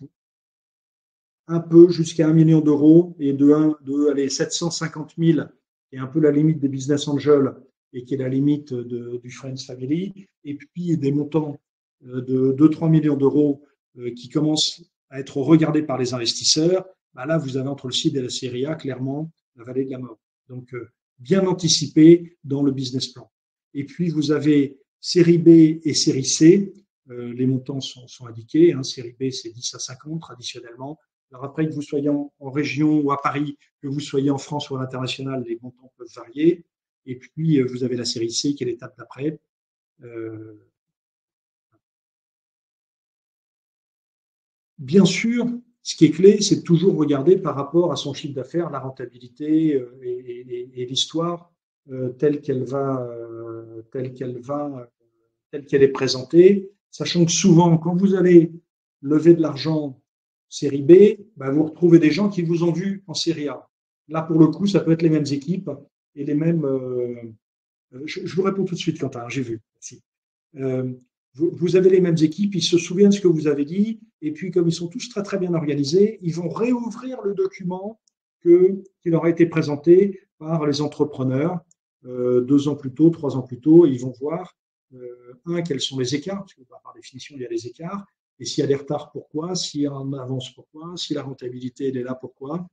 un peu jusqu'à 1 million d'euros et de 750 000, qui est un peu la limite des business angels et qui est la limite du Friends Family, et puis des montants de 2-3 millions d'euros qui commencent à être regardés par les investisseurs. Là, vous avez entre le seed et la série A, clairement, la vallée de la mort. Donc, bien anticipé dans le business plan. Et puis, vous avez série B et série C. Les montants sont indiqués. Hein. Série B, c'est 10 à 50 traditionnellement. Alors après, que vous soyez en région ou à Paris, que vous soyez en France ou à l'international, les montants peuvent varier. Et puis, vous avez la série C qui est l'étape d'après. Bien sûr, ce qui est clé, c'est de toujours regarder par rapport à son chiffre d'affaires, la rentabilité et l'histoire telle qu'elle est présentée, sachant que souvent, quand vous allez lever de l'argent série B, vous retrouvez des gens qui vous ont vu en série A. Là, pour le coup, ça peut être les mêmes équipes et les mêmes. Je vous réponds tout de suite, Quentin, j'ai vu. Merci. Vous avez les mêmes équipes, ils se souviennent de ce que vous avez dit, et puis comme ils sont tous très très bien organisés, ils vont réouvrir le document qui leur a été présenté par les entrepreneurs 2 ans plus tôt, 3 ans plus tôt, et ils vont voir, quels sont les écarts, parce que par définition, il y a les écarts, et s'il y a des retards, pourquoi, s'il y a un avance, pourquoi, si la rentabilité elle est là, pourquoi,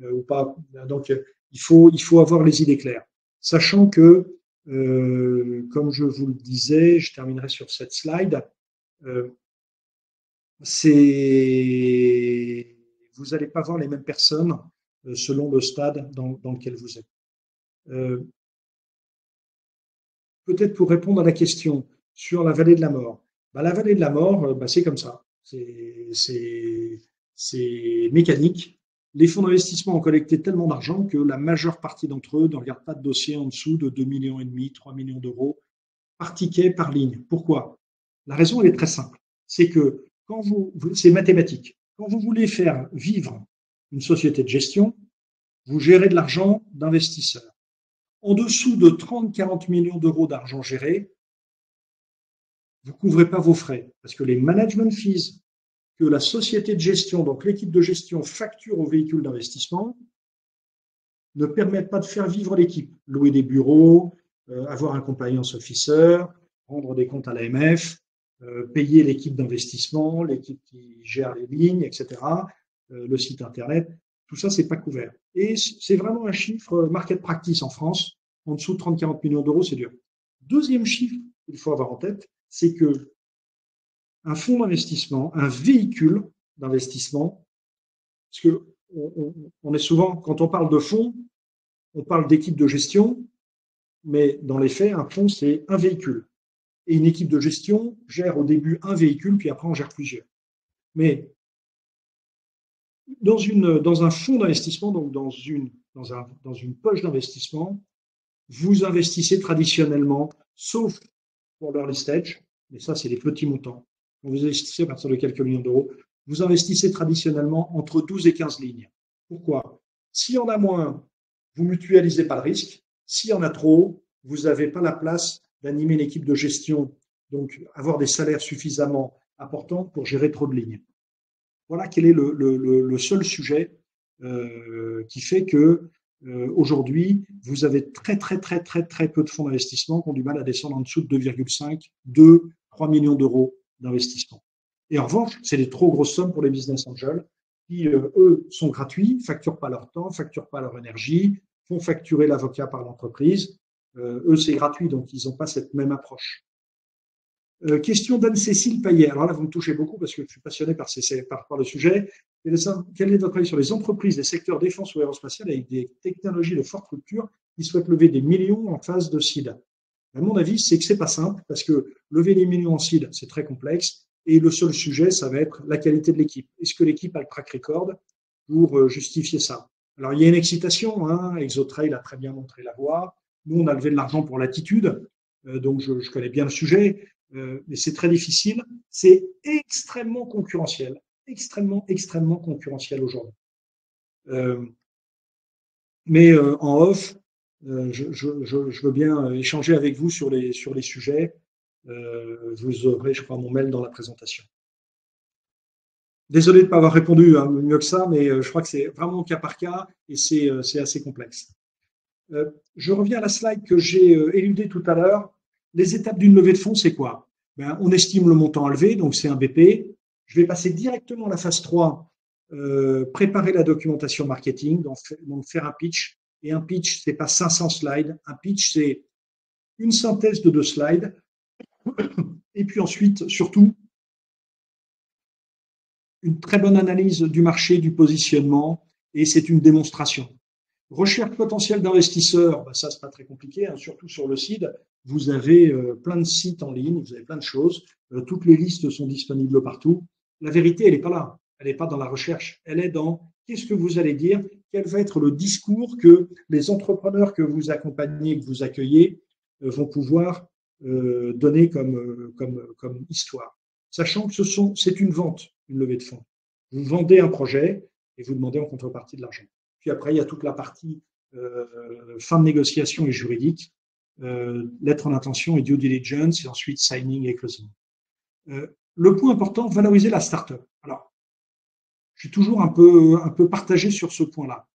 ou pas. Donc, il faut avoir les idées claires. Sachant que, comme je vous le disais, je terminerai sur cette slide, vous n'allez pas voir les mêmes personnes selon le stade dans lequel vous êtes. Peut-être pour répondre à la question sur la vallée de la mort. La vallée de la mort, c'est comme ça. C'est mécanique. Les fonds d'investissement ont collecté tellement d'argent que la majeure partie d'entre eux ne regardent pas de dossier en dessous de 2,5 millions, 3 millions d'euros par ticket, par ligne. Pourquoi? La raison, elle est très simple. C'est que c'est mathématique. Quand vous voulez faire vivre une société de gestion, vous gérez de l'argent d'investisseurs. En dessous de 30-40 millions d'euros d'argent géré, vous ne couvrez pas vos frais parce que les management fees que la société de gestion, donc l'équipe de gestion, facture aux véhicules d'investissement, ne permettent pas de faire vivre l'équipe. Louer des bureaux, avoir un compliance officer, rendre des comptes à l'AMF, payer l'équipe d'investissement, l'équipe qui gère les lignes, etc., le site Internet, tout ça, c'est pas couvert. Et c'est vraiment un chiffre market practice en France. En dessous de 30-40 millions d'euros, c'est dur. Deuxième chiffre qu'il faut avoir en tête, c'est que un fonds d'investissement, un véhicule d'investissement, parce que on est souvent, quand on parle de fonds, on parle d'équipe de gestion, mais dans les faits, un fonds, c'est un véhicule. Et une équipe de gestion gère au début un véhicule, puis après, on gère plusieurs. Mais dans un fonds d'investissement, donc dans une poche d'investissement, vous investissez traditionnellement, sauf pour l'early stage, mais ça, c'est les petits montants. Quand vous investissez à partir de quelques millions d'euros, vous investissez traditionnellement entre 12 et 15 lignes. Pourquoi? S'il y en a moins, vous mutualisez pas le risque. S'il y en a trop, vous n'avez pas la place d'animer une équipe de gestion, donc avoir des salaires suffisamment importants pour gérer trop de lignes. Voilà quel est le seul sujet qui fait que aujourd'hui, vous avez très peu de fonds d'investissement qui ont du mal à descendre en dessous de 2,5, 2, 3 millions d'euros d'investissement. Et en revanche, c'est des trop grosses sommes pour les business angels qui, eux, sont gratuits, facturent pas leur temps, facturent pas leur énergie, font facturer l'avocat par l'entreprise. Eux, c'est gratuit, donc ils n'ont pas cette même approche. Question d'Anne-Cécile Payet. Alors là, vous me touchez beaucoup parce que je suis passionné par le sujet. Quel est votre avis sur les entreprises des secteurs défense ou aérospatial avec des technologies de forte rupture qui souhaitent lever des millions en phase de seed? À mon avis, c'est que c'est pas simple parce que lever des millions en seed, c'est très complexe. Et le seul sujet, ça va être la qualité de l'équipe. Est-ce que l'équipe a le track record pour justifier ça? Alors, il y a une excitation. ExoTrail a très bien montré la voie. Nous, on a levé de l'argent pour l'attitude. Donc, je connais bien le sujet. Mais c'est très difficile. C'est extrêmement concurrentiel. Extrêmement concurrentiel aujourd'hui. Mais en off, je veux bien échanger avec vous sur les sujets. Vous aurez, je crois, mon mail dans la présentation. Désolé de ne pas avoir répondu mieux que ça, mais je crois que c'est vraiment au cas par cas et c'est assez complexe. Je reviens à la slide que j'ai éludée tout à l'heure. Les étapes d'une levée de fonds, c'est quoi? On estime le montant à lever, donc c'est un BP. Je vais passer directement à la phase 3, préparer la documentation marketing, donc faire un pitch. Et un pitch, c'est pas 500 slides. Un pitch, c'est une synthèse de 2 slides. Et puis ensuite, surtout, une très bonne analyse du marché, du positionnement, et c'est une démonstration. Recherche potentielle d'investisseurs, ça c'est pas très compliqué, surtout sur le site. Vous avez plein de sites en ligne, vous avez plein de choses. Toutes les listes sont disponibles partout. La vérité, elle n'est pas là. Elle n'est pas dans la recherche. Elle est dans qu'est-ce que vous allez dire, quel va être le discours que les entrepreneurs que vous accompagnez, que vous accueillez, vont pouvoir donner comme histoire. Sachant que c'est une vente, une levée de fonds. Vous vendez un projet et vous demandez en contrepartie de l'argent. Puis après, il y a toute la partie fin de négociation et juridique, lettre d'intention et due diligence, et ensuite signing et closing. Le point important, valoriser la start-up. Alors, je suis toujours un peu partagé sur ce point-là.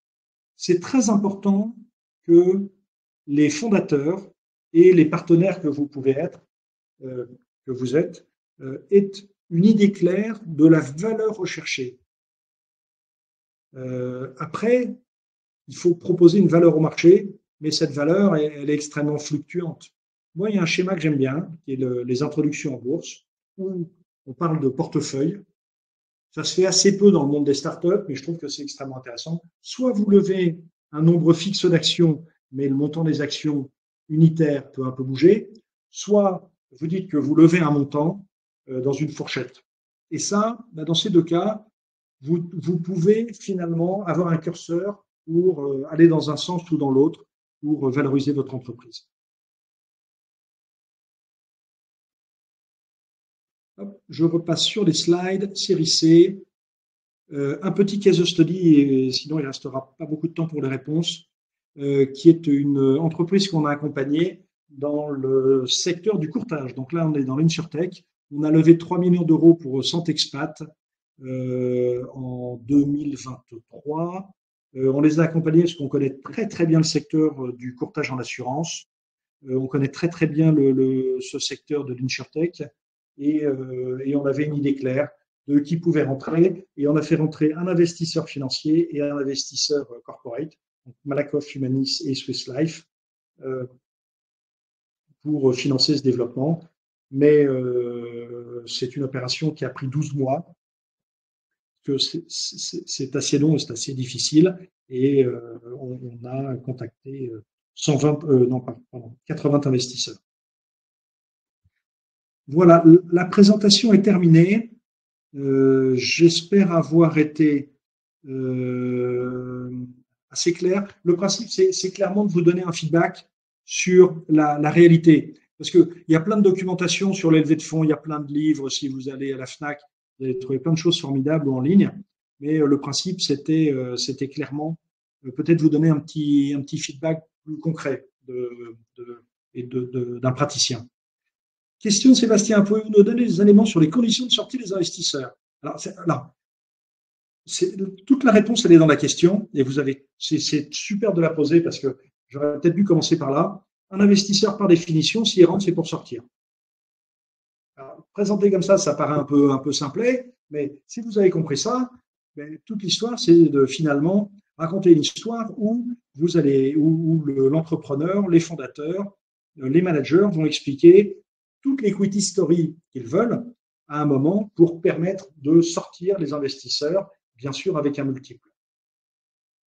C'est très important que les fondateurs et les partenaires que vous pouvez être, que vous êtes, aient une idée claire de la valeur recherchée. Après, il faut proposer une valeur au marché, mais cette valeur, elle est extrêmement fluctuante. Moi, il y a un schéma que j'aime bien, qui est les introductions en bourse, où on parle de portefeuille. Ça se fait assez peu dans le monde des startups, mais je trouve que c'est extrêmement intéressant. Soit vous levez un nombre fixe d'actions, mais le montant des actions unitaires peut un peu bouger, soit vous dites que vous levez un montant dans une fourchette. Et ça, dans ces 2 cas, vous pouvez finalement avoir un curseur pour aller dans un sens ou dans l'autre pour valoriser votre entreprise. Hop, je repasse sur les slides, série C. Un petit case study, et sinon il ne restera pas beaucoup de temps pour les réponses, qui est une entreprise qu'on a accompagnée dans le secteur du courtage. Donc là, on est dans l'InsurTech. On a levé 3 millions d'euros pour 100 expats en 2023. On les a accompagnés parce qu'on connaît très bien le secteur du courtage en assurance. On connaît très bien ce secteur de l'InsurTech et on avait une idée claire de qui pouvait rentrer et on a fait rentrer un investisseur financier et un investisseur corporate, donc Malakoff Humanis et Swiss Life, pour financer ce développement. Mais c'est une opération qui a pris 12 mois, que c'est assez long et c'est assez difficile. Et on a contacté 80 investisseurs. Voilà, la présentation est terminée. J'espère avoir été assez clair. Le principe, c'est clairement de vous donner un feedback sur la réalité. Parce qu'il y a plein de documentation sur les levées de fonds, il y a plein de livres. Si vous allez à la FNAC, vous allez trouver plein de choses formidables en ligne. Mais le principe, c'était clairement peut-être vous donner un petit feedback plus concret d'un praticien. Question, Sébastien, pouvez-vous nous donner des éléments sur les conditions de sortie des investisseurs? Alors, toute la réponse, elle est dans la question, et c'est super de la poser parce que j'aurais peut-être dû commencer par là. Un investisseur, par définition, s'il rentre, c'est pour sortir. Alors, présenté comme ça paraît un peu simplet, mais si vous avez compris ça, toute l'histoire, c'est de finalement raconter une histoire où l'entrepreneur, les fondateurs, les managers vont expliquer toute l'equity story qu'ils veulent à un moment pour permettre de sortir les investisseurs, bien sûr avec un multiple.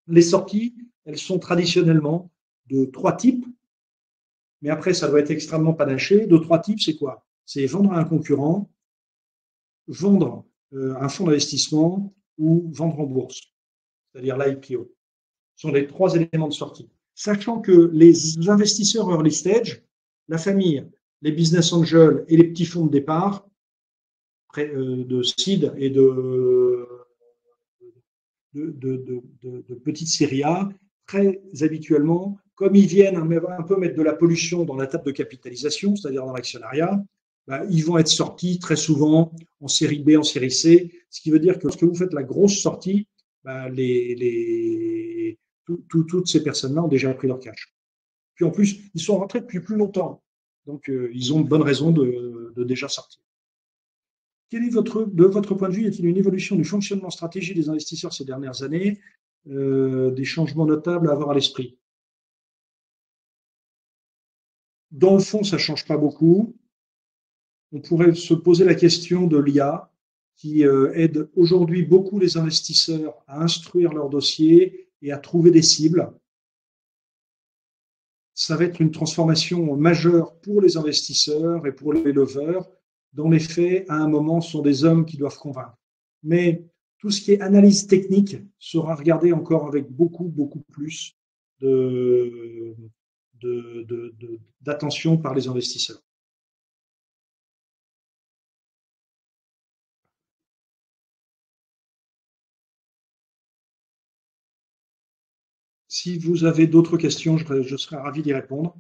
Les sorties, elles sont traditionnellement de 3 types, mais après, ça doit être extrêmement panaché. De 3 types, c'est quoi? C'est vendre à un concurrent, vendre un fonds d'investissement ou vendre en bourse, c'est-à-dire l'IPO. Ce sont les 3 éléments de sortie. Sachant que les investisseurs early stage, la famille, les business angels et les petits fonds de départ, de seed et de petites séries A, très habituellement, comme ils viennent un peu mettre de la pollution dans la table de capitalisation, c'est-à-dire dans l'actionnariat, ils vont être sortis très souvent en série B, en série C, ce qui veut dire que lorsque vous faites la grosse sortie, toutes ces personnes-là ont déjà pris leur cash. Puis en plus, ils sont rentrés depuis plus longtemps, donc ils ont de bonnes raisons de déjà sortir. De votre point de vue, y a-t-il une évolution du fonctionnement stratégique des investisseurs ces dernières années, des changements notables à avoir à l'esprit? Dans le fond, ça ne change pas beaucoup. On pourrait se poser la question de l'IA, qui aide aujourd'hui beaucoup les investisseurs à instruire leurs dossiers et à trouver des cibles. Ça va être une transformation majeure pour les investisseurs et pour les leveurs. Dans les faits, à un moment, ce sont des hommes qui doivent convaincre. Mais tout ce qui est analyse technique sera regardé encore avec beaucoup plus d'attention par les investisseurs. Si vous avez d'autres questions, je serai ravi d'y répondre.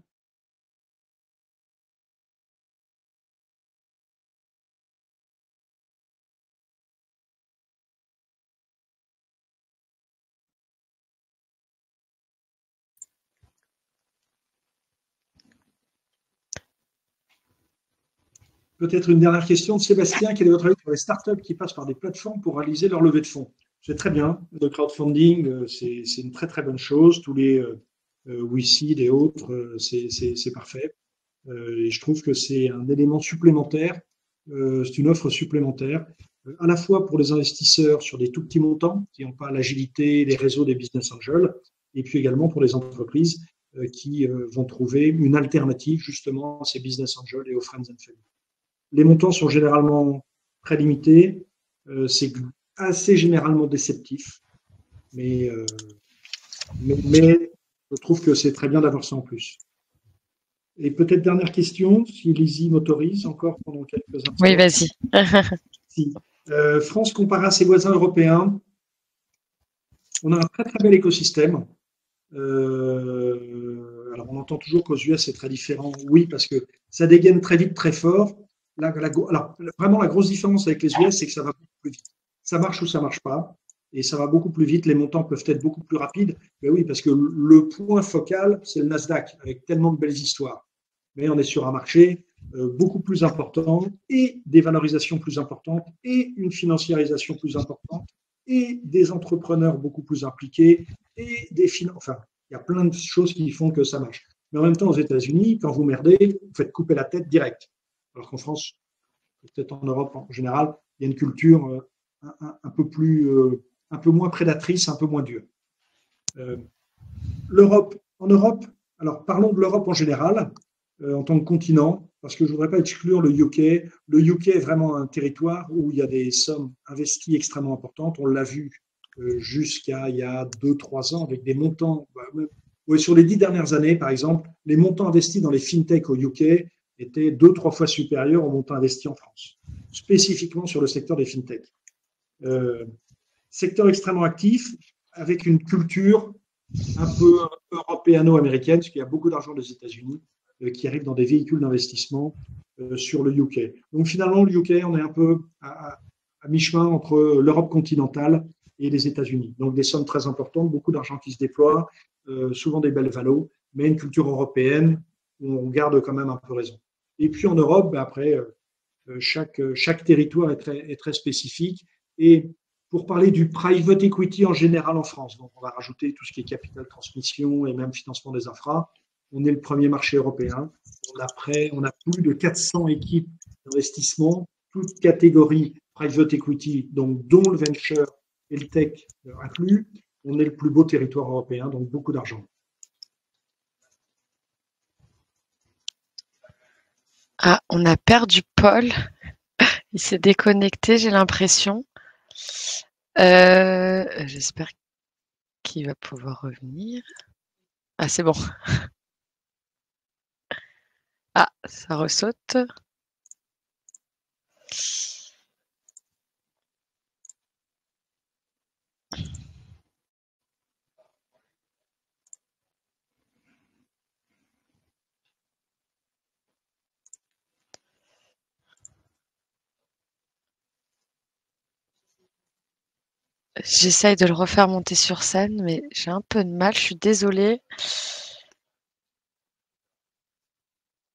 Peut-être une dernière question de Sébastien. Quel est votre avis sur les startups qui passent par des plateformes pour réaliser leur levée de fonds? C'est très bien. Le crowdfunding, c'est une très bonne chose. Tous les WeSeed et autres, c'est parfait. Et je trouve que c'est un élément supplémentaire. C'est une offre supplémentaire, à la fois pour les investisseurs sur des tout petits montants qui n'ont pas l'agilité, les réseaux des business angels, et puis également pour les entreprises qui vont trouver une alternative justement à ces business angels et aux friends and family. Les montants sont généralement très limités, c'est assez généralement déceptif, mais je trouve que c'est très bien d'avoir ça en plus. Et peut-être dernière question, si Lizzie m'autorise encore pendant quelques instants. Oui, vas-y. Si. France comparé à ses voisins européens, on a un très bel écosystème. Alors on entend toujours qu'aux US c'est très différent. Oui, parce que ça dégaine très vite, très fort. Alors vraiment la grosse différence avec les US, c'est que ça va beaucoup plus vite. Ça marche ou ça marche pas, et ça va beaucoup plus vite. Les montants peuvent être beaucoup plus rapides. Mais oui, parce que le point focal, c'est le Nasdaq, avec tellement de belles histoires. Mais on est sur un marché beaucoup plus important, et des valorisations plus importantes, et une financiarisation plus importante, et des entrepreneurs beaucoup plus impliqués, et des finances. Enfin, il y a plein de choses qui font que ça marche. Mais en même temps, aux États-Unis, quand vous merdez, vous faites couper la tête direct. Alors qu'en France, peut-être en Europe en général, il y a une culture un peu moins prédatrice, un peu moins dure. En Europe, alors parlons de l'Europe en général, en tant que continent, parce que je ne voudrais pas exclure le UK. Le UK est vraiment un territoire où il y a des sommes investies extrêmement importantes. On l'a vu jusqu'à il y a 2-3 ans avec des montants. Sur les 10 dernières années, par exemple, les montants investis dans les fintech au UK étaient 2-3 fois supérieurs aux montants investis en France, spécifiquement sur le secteur des fintech. Secteur extrêmement actif, avec une culture un peu européano-américaine, parce qu'il y a beaucoup d'argent des États-Unis qui arrive dans des véhicules d'investissement sur le UK. Donc finalement, le UK, on est un peu à mi-chemin entre l'Europe continentale et les États-Unis. Donc des sommes très importantes, beaucoup d'argent qui se déploie, souvent des belles valos, mais une culture européenne où on garde quand même un peu raison. Et puis en Europe, ben après, chaque territoire est très spécifique. Et pour parler du private equity en général en France, donc on va rajouter tout ce qui est capital transmission et même financement des infras, on est le premier marché européen. On a plus de 400 équipes d'investissement, toutes catégories private equity, donc dont le venture et le tech inclus. On est le plus beau territoire européen, donc beaucoup d'argent. Ah, on a perdu Paul. Il s'est déconnecté, j'ai l'impression. J'espère qu'il va pouvoir revenir. Ah, c'est bon. Ah, ça ressaute. J'essaye de le refaire monter sur scène, mais j'ai un peu de mal, je suis désolée.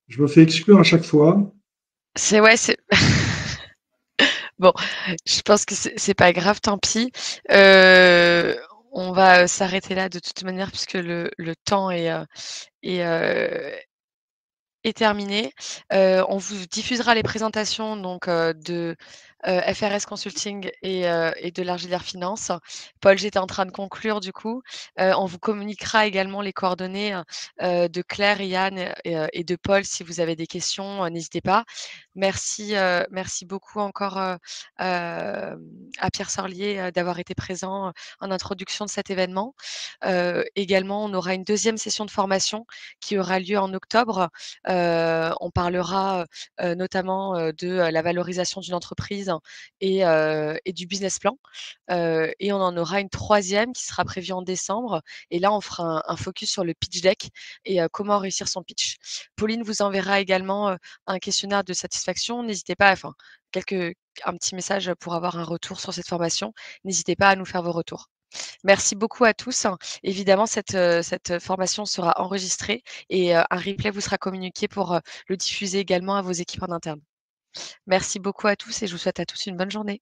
Je me fais exclure à chaque fois. C'est bon, je pense que c'est pas grave, tant pis. On va s'arrêter là de toute manière puisque le temps est terminé. On vous diffusera les présentations donc de FRS Consulting et de l'Argilière Finance. Paul, j'étais en train de conclure du coup. On vous communiquera également les coordonnées de Claire, Yann et de Paul si vous avez des questions, n'hésitez pas. Merci beaucoup encore à Pierre Sorlier d'avoir été présent en introduction de cet événement. Également, on aura une deuxième session de formation qui aura lieu en octobre. On parlera notamment de la valorisation d'une entreprise et du business plan. Et on en aura une troisième qui sera prévue en décembre. Et là, on fera un focus sur le pitch deck et comment réussir son pitch. Pauline vous enverra également un questionnaire de satisfaction. N'hésitez pas, enfin, un petit message pour avoir un retour sur cette formation. N'hésitez pas à nous faire vos retours. Merci beaucoup à tous. Évidemment, cette formation sera enregistrée et un replay vous sera communiqué pour le diffuser également à vos équipes en interne. Merci beaucoup à tous et je vous souhaite à tous une bonne journée.